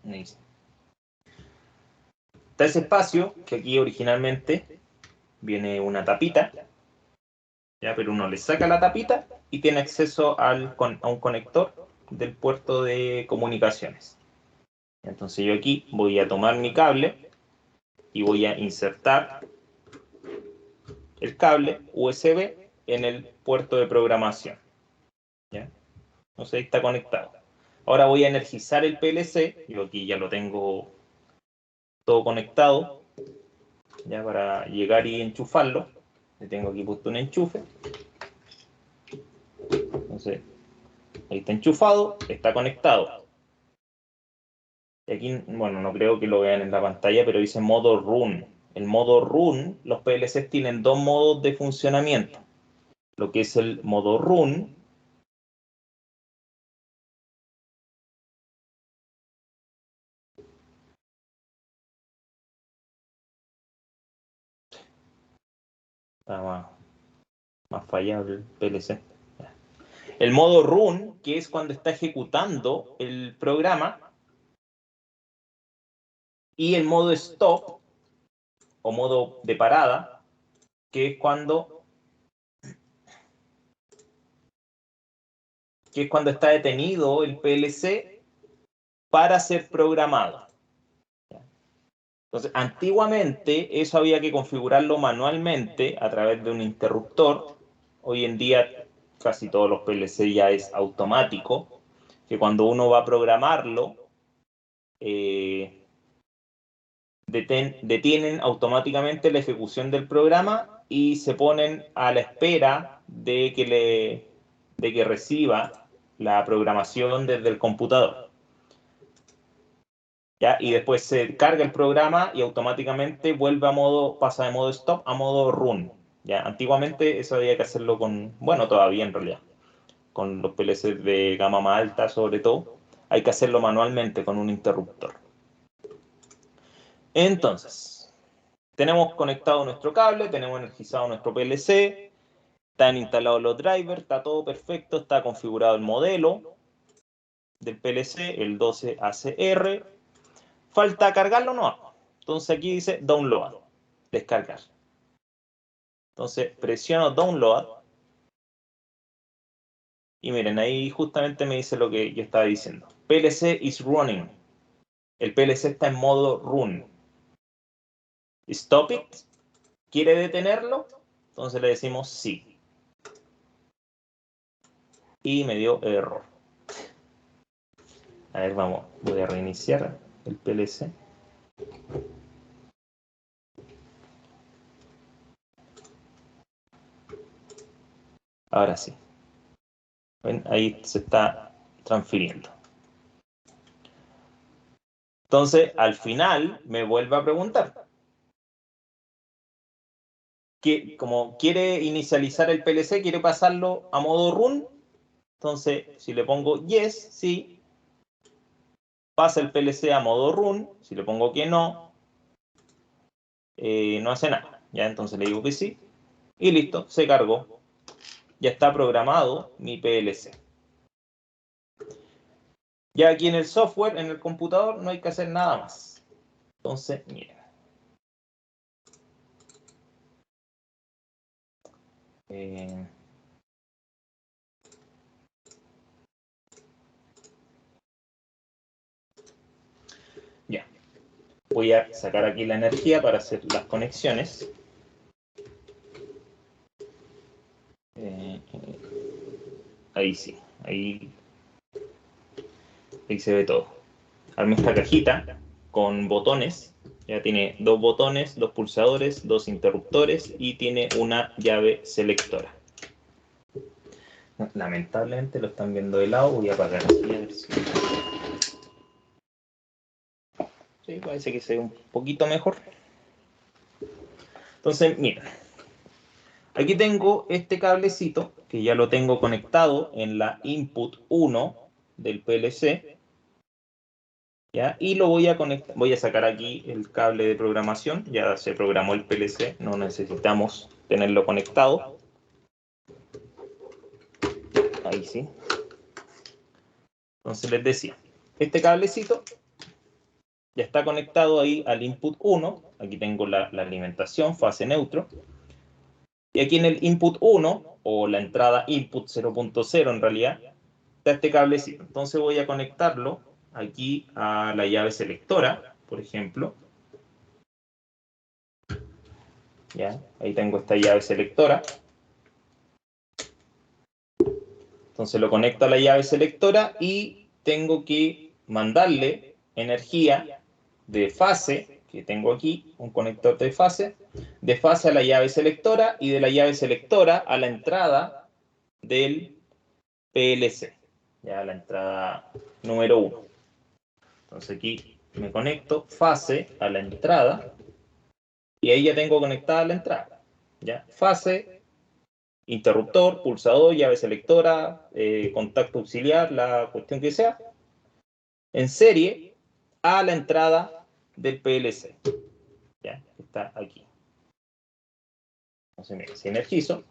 Ahí sí. Está ese espacio que aquí originalmente viene una tapita, ya, pero uno le saca la tapita y tiene acceso a un conector del puerto de comunicaciones. Entonces yo aquí voy a tomar mi cable y voy a insertar el cable USB en el puerto de programación. ¿Ya? Entonces ahí está conectado. Ahora voy a energizar el PLC. Yo aquí ya lo tengo todo conectado, ya para llegar y enchufarlo. Le tengo aquí puesto un enchufe. Entonces, ahí está enchufado, está conectado. Y aquí, bueno, no creo que lo vean en la pantalla, pero dice modo run. El modo run, los PLCs tienen dos modos de funcionamiento. Lo que es el modo run. Está más fallado el PLC. El modo run, que es cuando está ejecutando el programa. Y el modo stop, o modo de parada, que es cuando está detenido el PLC para ser programado. Entonces, antiguamente eso había que configurarlo manualmente a través de un interruptor. Hoy en día casi todos los PLC ya es automático, que cuando uno va a programarlo, detienen automáticamente la ejecución del programa y se ponen a la espera de que reciba la programación desde el computador. ¿Ya? Y después se carga el programa y automáticamente pasa de modo stop a modo run. ¿Ya? Antiguamente eso había que hacerlo bueno, todavía en realidad, con los PLC de gama más alta sobre todo, hay que hacerlo manualmente con un interruptor. Entonces, tenemos conectado nuestro cable, tenemos energizado nuestro PLC, están instalados los drivers, está todo perfecto, está configurado el modelo del PLC, el 12ACR. Falta cargarlo, no. Entonces aquí dice download, descargar. Entonces presiono download y miren, ahí justamente me dice lo que yo estaba diciendo. PLC is running. El PLC está en modo run. Stop it. ¿Quiere detenerlo? Entonces le decimos sí. Y me dio error. A ver, vamos, voy a reiniciar el PLC. Ahora sí. ¿Ven? Ahí se está transfiriendo. Entonces, al final, me vuelve a preguntar. Como quiere inicializar el PLC, quiere pasarlo a modo run. Entonces, si le pongo yes, sí, pasa el PLC a modo run. Si le pongo que no, no hace nada. ¿Ya? Entonces le digo que sí. Y listo, se cargó. Ya está programado mi PLC. Ya aquí en el software, en el computador, no hay que hacer nada más. Entonces, miren. Ya. Voy a sacar aquí la energía para hacer las conexiones. Ahí sí, ahí se ve todo. Armé esta cajita con botones. Ya tiene 2 botones, 2 pulsadores, 2 interruptores y tiene una llave selectora. Lamentablemente lo están viendo de lado. Voy a apagar así a ver si... Sí, parece que se ve un poquito mejor. Entonces, miren. Aquí tengo este cablecito que ya lo tengo conectado en la input 1 del PLC. ¿Ya? Y lo voy a conectar, voy a sacar aquí el cable de programación, ya se programó el PLC, no necesitamos tenerlo conectado. Ahí sí. Entonces les decía, este cablecito ya está conectado ahí al input 1, aquí tengo la alimentación, fase neutro, y aquí en el input 1, o la entrada input 0.0 en realidad, está este cablecito. Entonces voy a conectarlo aquí a la llave selectora, por ejemplo. ¿Ya? Ahí tengo esta llave selectora. Entonces lo conecto a la llave selectora y tengo que mandarle energía de fase, que tengo aquí, un conector de fase a la llave selectora y de la llave selectora a la entrada del PLC, ya la entrada número 1. Entonces aquí me conecto fase a la entrada y ahí ya tengo conectada la entrada. ¿Ya? Fase, interruptor, pulsador, llave selectora, contacto auxiliar, la cuestión que sea, en serie a la entrada del PLC. ¿Ya? Está aquí. Entonces, mira, si energizo,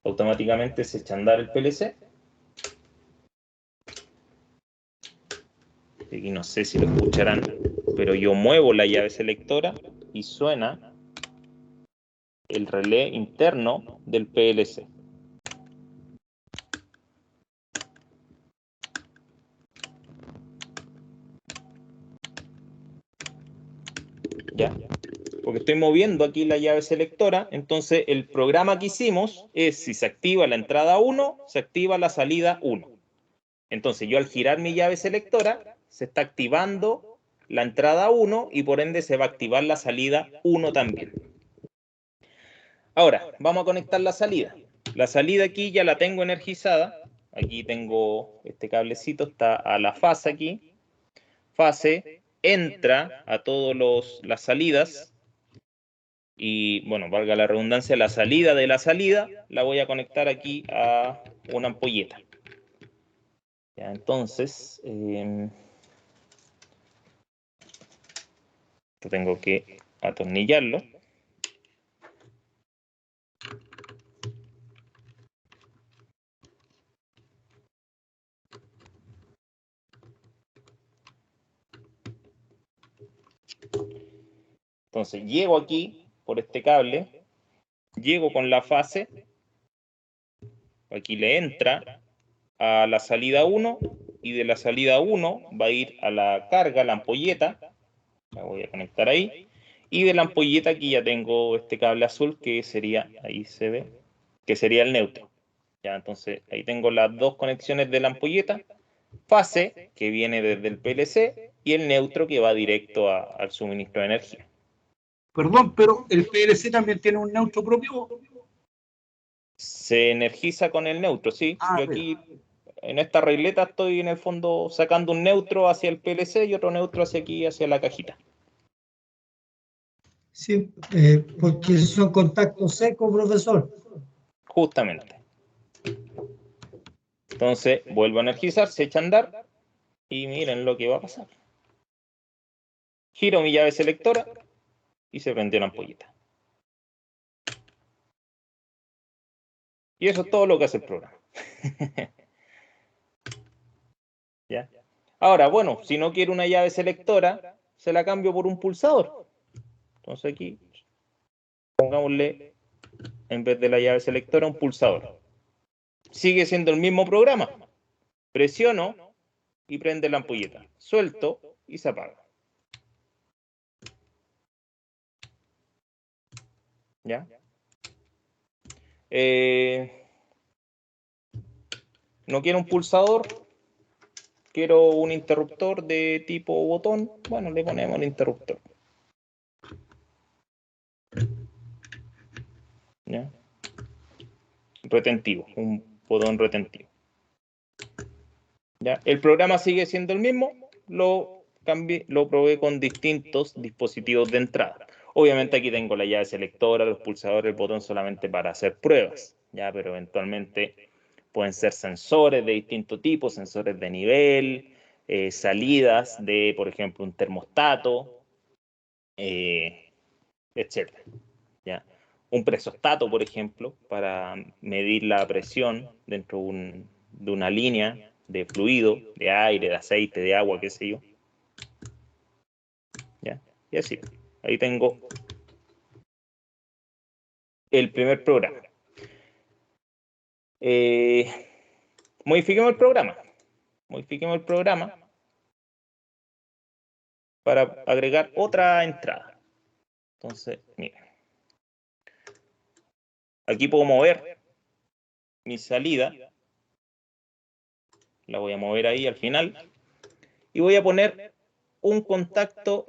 automáticamente se echa a andar el PLC. Aquí no sé si lo escucharán, pero yo muevo la llave selectora y suena el relé interno del PLC. ¿Ya? Porque estoy moviendo aquí la llave selectora, entonces el programa que hicimos es si se activa la entrada 1, se activa la salida 1. Entonces yo al girar mi llave selectora, se está activando la entrada 1 y por ende se va a activar la salida 1 también. Ahora, vamos a conectar la salida. La salida aquí ya la tengo energizada. Aquí tengo este cablecito, está a la fase aquí. Fase entra a todas las salidas. Y bueno, valga la redundancia, la salida de la salida la voy a conectar aquí a una ampolleta. Ya, entonces, tengo que atornillarlo. Entonces, llego aquí por este cable, llego con la fase, aquí le entra a la salida 1 y de la salida 1 va a ir a la carga, la ampolleta, la voy a conectar ahí, y de la ampolleta aquí ya tengo este cable azul que sería, ahí se ve, que sería el neutro. Ya, entonces ahí tengo las dos conexiones de la ampolleta, fase que viene desde el PLC y el neutro que va directo al suministro de energía. Perdón, pero el PLC también tiene un neutro propio. Se energiza con el neutro, ¿sí? Yo aquí en esta regleta estoy en el fondo sacando un neutro hacia el PLC y otro neutro hacia aquí, hacia la cajita. Sí, porque son contactos secos, profesor. Justamente. Entonces vuelvo a energizar, se echa a andar y miren lo que va a pasar. Giro mi llave selectora y se prendió la ampolleta. Y eso es todo lo que hace el programa. ¿Ya? Ahora, bueno, si no quiero una llave selectora, se la cambio por un pulsador. Entonces aquí, pongámosle, en vez de la llave selectora, un pulsador. Sigue siendo el mismo programa. Presiono y prende la ampolleta. Suelto y se apaga. ¿Ya? No quiero un pulsador, quiero un interruptor de tipo botón. Bueno, le ponemos el interruptor. ¿Ya? Retentivo, un botón retentivo. ¿Ya? El programa sigue siendo el mismo, lo probé con distintos dispositivos de entrada. Obviamente aquí tengo la llave selectora, los pulsadores, el botón solamente para hacer pruebas, ¿ya? Pero eventualmente pueden ser sensores de distinto tipo, sensores de nivel, salidas de, por ejemplo, un termostato, etc. ¿Ya? Un presostato, por ejemplo, para medir la presión dentro de una línea de fluido, de aire, de aceite, de agua, qué sé yo. ¿Ya? Y así. Ahí tengo el primer programa. Modifiquemos el programa. Modifiquemos el programa para agregar otra entrada. Entonces, miren. Aquí puedo mover mi salida. La voy a mover ahí al final. Y voy a poner un contacto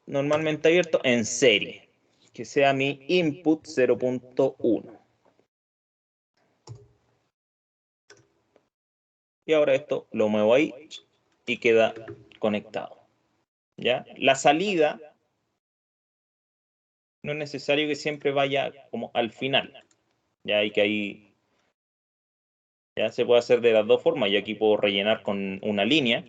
normalmente abierto en serie, que sea mi input 0.1. Y ahora esto lo muevo ahí y queda conectado. ¿Ya? La salida no es necesario que siempre vaya como al final. Ya hay que ahí ya se puede hacer de las dos formas. Y aquí puedo rellenar con una línea.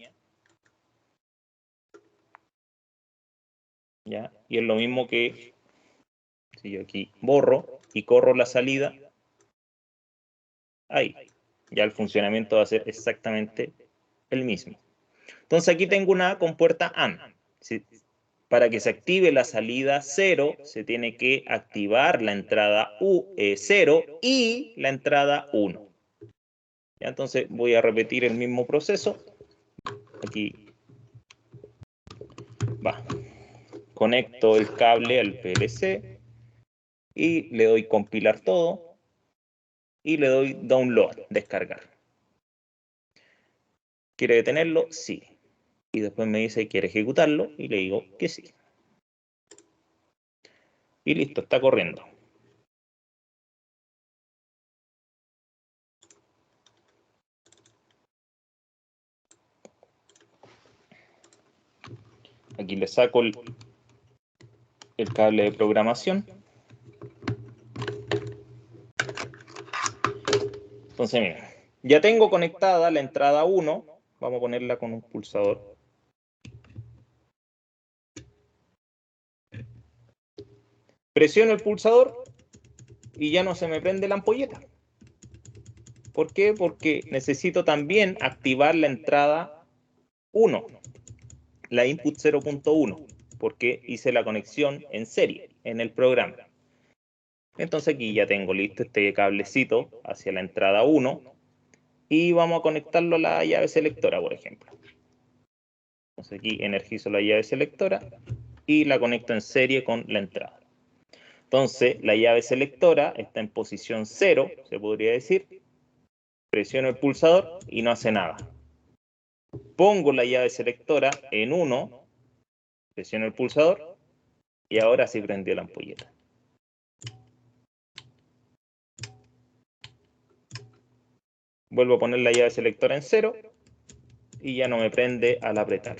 ¿Ya? Y es lo mismo que si yo aquí borro y corro la salida, ahí. Ya el funcionamiento va a ser exactamente el mismo. Entonces aquí tengo una compuerta AND. Para que se active la salida 0, se tiene que activar la entrada 0 y la entrada 1. ¿Ya? Entonces voy a repetir el mismo proceso. Aquí va. Conecto el cable al PLC y le doy compilar todo y le doy download, descargar. ¿Quiere detenerlo? Sí. Y después me dice, ¿quiere ejecutarlo? Y le digo que sí. Y listo, está corriendo. Aquí le saco el cable de programación. Entonces, miren, ya tengo conectada la entrada 1. Vamos a ponerla con un pulsador. Presiono el pulsador y ya no se me prende la ampolleta. ¿Por qué? Porque necesito también activar la entrada 1, la input 0.1, porque hice la conexión en serie, en el programa. Entonces aquí ya tengo listo este cablecito hacia la entrada 1 y vamos a conectarlo a la llave selectora, por ejemplo. Entonces aquí energizo la llave selectora y la conecto en serie con la entrada. Entonces la llave selectora está en posición 0, se podría decir. Presiono el pulsador y no hace nada. Pongo la llave selectora en 1, presiono el pulsador y ahora sí prendió la ampolleta. Vuelvo a poner la llave selectora en 0 y ya no me prende al apretar.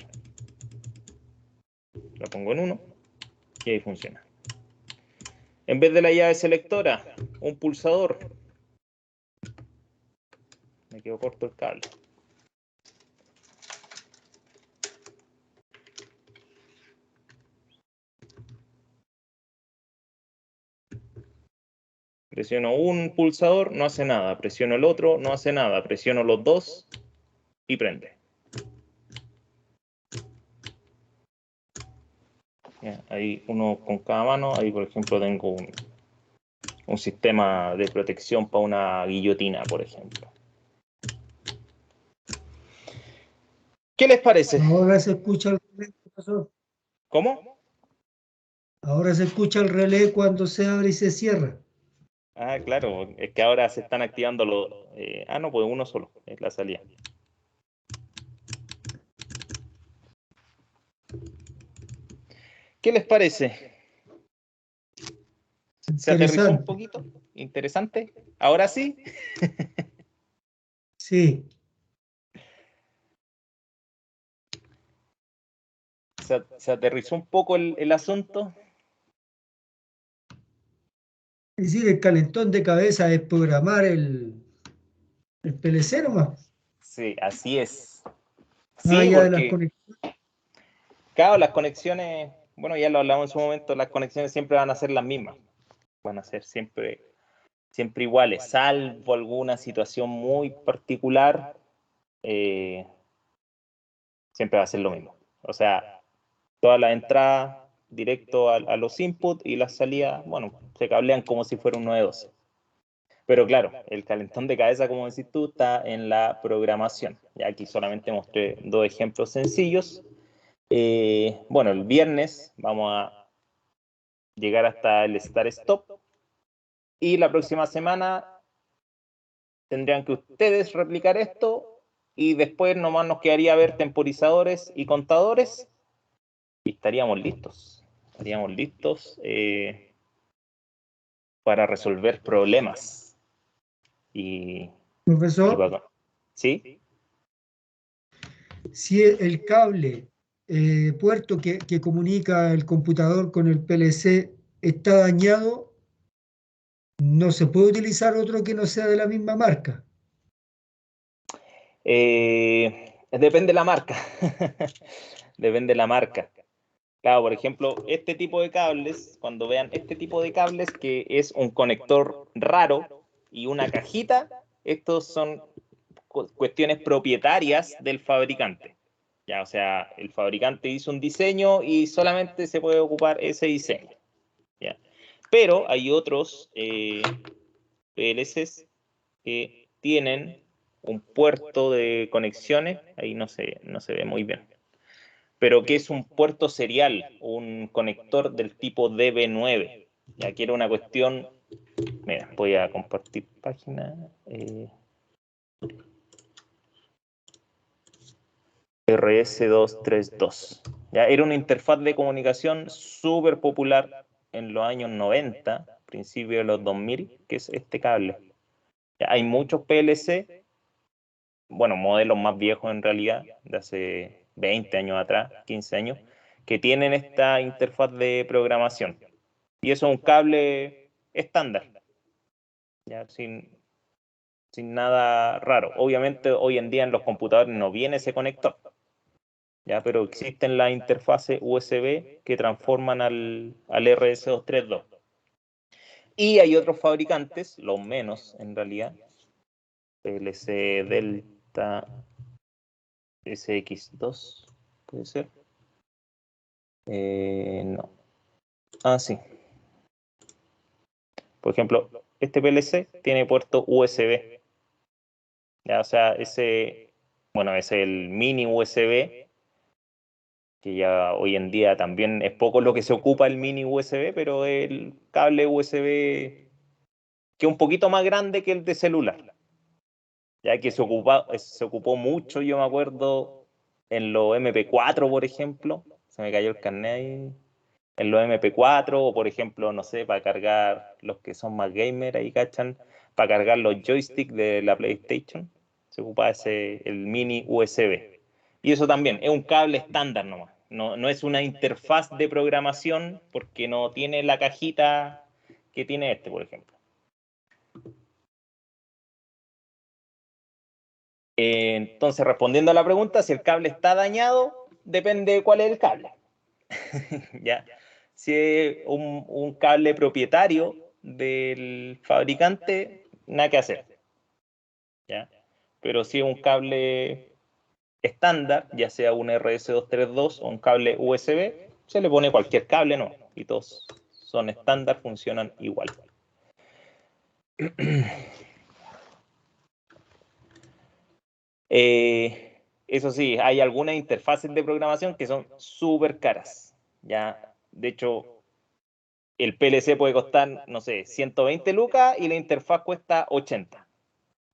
La pongo en 1 y ahí funciona. En vez de la llave selectora, un pulsador. Me quedo corto el cable. Presiono un pulsador, no hace nada. Presiono el otro, no hace nada. Presiono los dos y prende. Ya, ahí uno con cada mano. Ahí, por ejemplo, tengo un sistema de protección para una guillotina, por ejemplo. ¿Qué les parece? Ahora se escucha el relé, profesor. ¿Cómo? Ahora se escucha el relé cuando se abre y se cierra. Ah, claro, es que ahora se están activando los... no, pues uno solo, es la salida. ¿Qué les parece? ¿Se aterrizó un Interesante. poquito? ¿Interesante? ¿Ahora sí? Sí. ¿Se aterrizó un poco el asunto? Es decir, el calentón de cabeza es programar el PLC nomás. Sí, así es. Más Sí, allá de las porque, conexiones. claro, las conexiones, bueno, ya lo hablamos en su momento, las conexiones siempre van a ser las mismas. Van a ser siempre iguales, salvo alguna situación muy particular, siempre va a ser lo mismo. O sea, todas las entradas directo a los inputs y las salidas, bueno, se cablean como si fuera un 912. Pero claro, el calentón de cabeza, como decís tú, está en la programación. Ya aquí solamente mostré dos ejemplos sencillos. Bueno, el viernes vamos a llegar hasta el start stop y la próxima semana tendrían que ustedes replicar esto y después nomás nos quedaría ver temporizadores y contadores y estaríamos listos. Para resolver problemas. Profesor, ¿Sí? si el cable puerto que comunica el computador con el PLC está dañado, no se puede utilizar otro que no sea de la misma marca. Depende de la marca. Depende de la marca. Claro, por ejemplo, este tipo de cables, cuando vean este tipo de cables que es un conector raro y una cajita, estos son cuestiones propietarias del fabricante. Ya, o sea, el fabricante hizo un diseño y solamente se puede ocupar ese diseño. ¿Ya? Pero hay otros PLCs que tienen un puerto de conexiones, ahí no se ve muy bien, pero que es un puerto serial, un conector del tipo DB9. Ya que era una cuestión, mira, voy a compartir página. RS232. Ya era una interfaz de comunicación súper popular en los años 90, principios de los 2000, que es este cable. Ya hay muchos PLC, bueno, modelos más viejos en realidad, de hace 20 años atrás, 15 años, que tienen esta interfaz de programación. Y eso es un cable estándar, ya sin nada raro. Obviamente hoy en día en los computadores no viene ese conector, ya, pero existen las interfaces USB que transforman al RS232. Y hay otros fabricantes, los menos en realidad, PLC Delta SX2, puede ser. No. Ah, sí. Por ejemplo, este PLC tiene puerto USB. Ya, o sea, bueno, es el mini USB, que ya hoy en día también es poco lo que se ocupa el mini USB, pero el cable USB que es un poquito más grande que el de celular, ya que se ocupó mucho, yo me acuerdo, en los MP4, por ejemplo, se me cayó el carnet ahí, en los MP4, o por ejemplo, no sé, para cargar los que son más gamer ahí, ¿cachan? Para cargar los joysticks de la PlayStation, se ocupa el mini USB. Y eso también es un cable estándar nomás, no es una interfaz de programación porque no tiene la cajita que tiene este, por ejemplo. Entonces, respondiendo a la pregunta, si el cable está dañado, depende de cuál es el cable. ¿Ya? Si es un cable propietario del fabricante, nada que hacer. ¿Ya? Pero si es un cable estándar, ya sea un RS232 o un cable USB, se le pone cualquier cable, ¿no? Y todos son estándar, funcionan igual. Eso sí, hay algunas interfaces de programación que son súper caras. Ya, de hecho, el PLC puede costar, no sé, 120 lucas y la interfaz cuesta 80.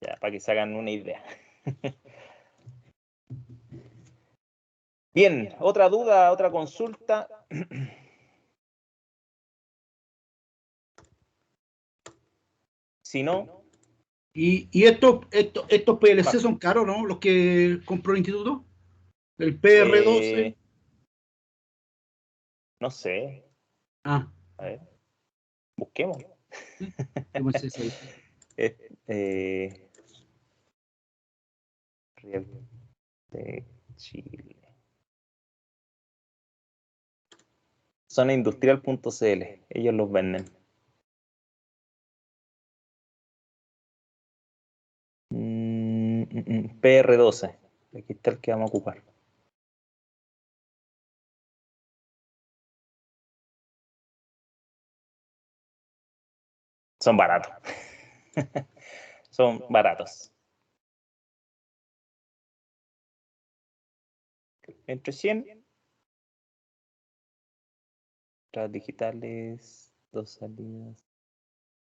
Ya, para que se hagan una idea. Bien, otra duda, otra consulta. Si no, Y estos PLC son caros, ¿no? Los que compró el instituto. El PR12. no sé. Ah, A ver, busquemos. sí. Pues es ahí. Eh, Real de Chile. Zonaindustrial.cl. Ellos los venden. PR12. Aquí está el que vamos a ocupar. Son baratos. Son baratos. Entre 100. Las digitales, dos salidas.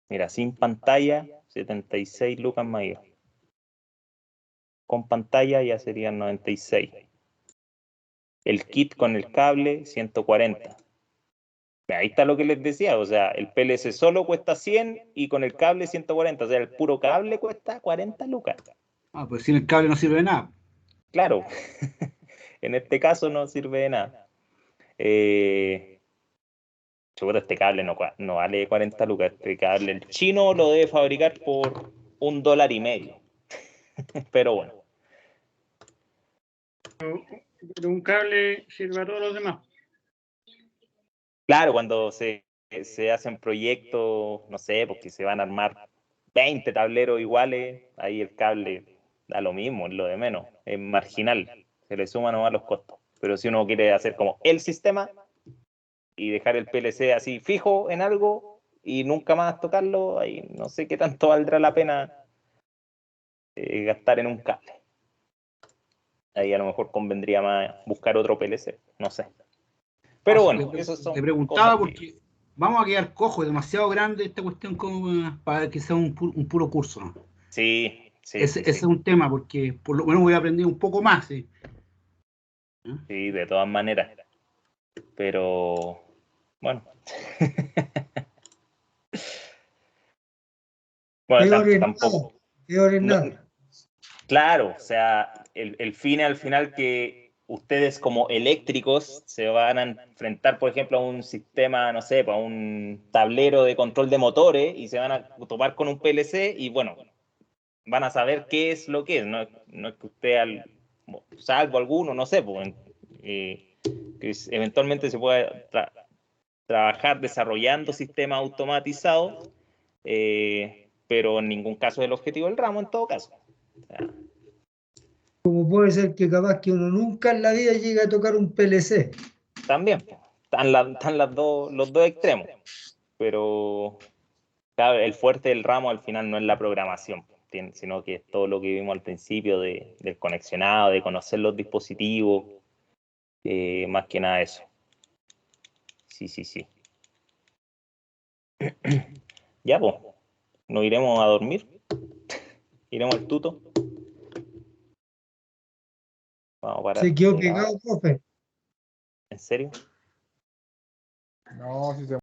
Mira, sin pantalla, 76 lucas mayor. Con pantalla ya serían 96. El kit con el cable, 140. Ahí está lo que les decía, o sea, el PLC solo cuesta 100 y con el cable 140, o sea, el puro cable cuesta 40 lucas. Ah, pues sin el cable no sirve de nada. Claro, en este caso no sirve de nada. Chuta, este cable no vale 40 lucas, este cable el chino lo debe fabricar por $1.50. Pero bueno, Pero un cable sirve a todos los demás. claro, cuando se hacen proyectos, no sé, porque se van a armar 20 tableros iguales, ahí el cable da lo mismo, es lo de menos, es marginal, se le suman nomás los costos. Pero si uno quiere hacer como el sistema y dejar el PLC así fijo en algo y nunca más tocarlo, ahí no sé qué tanto valdrá la pena gastar en un cable. Ahí a lo mejor convendría más buscar otro PLC, no sé. Pero bueno, esos son Te preguntaba cosas que... porque vamos a quedar cojos, demasiado grande esta cuestión como para que sea un puro curso, ¿no? Sí, Ese es un tema, porque por lo menos voy a aprender un poco más, ¿sí? Sí, de todas maneras. Pero, bueno. Bueno, Peor es nada, tampoco. peor es No, nada. claro, o sea, el fin al final que ustedes como eléctricos se van a enfrentar, por ejemplo, a un sistema, no sé, a un tablero de control de motores y se van a topar con un PLC y bueno, van a saber qué es lo que es. No es que usted, salvo alguno, no sé, pues, que eventualmente se pueda trabajar desarrollando sistemas automatizados, pero en ningún caso es el objetivo del ramo, en todo caso. O sea, Como puede ser que capaz que uno nunca en la vida llegue a tocar un PLC. también están los dos extremos, pero claro, el fuerte del ramo al final no es la programación, sino que es todo lo que vimos al principio del conexionado, de conocer los dispositivos, más que nada eso. Sí. Ya, pues, nos iremos a dormir, iremos al tuto. Vamos a parar Se quedó de grabar. pegado, profe. ¿En serio? No, si se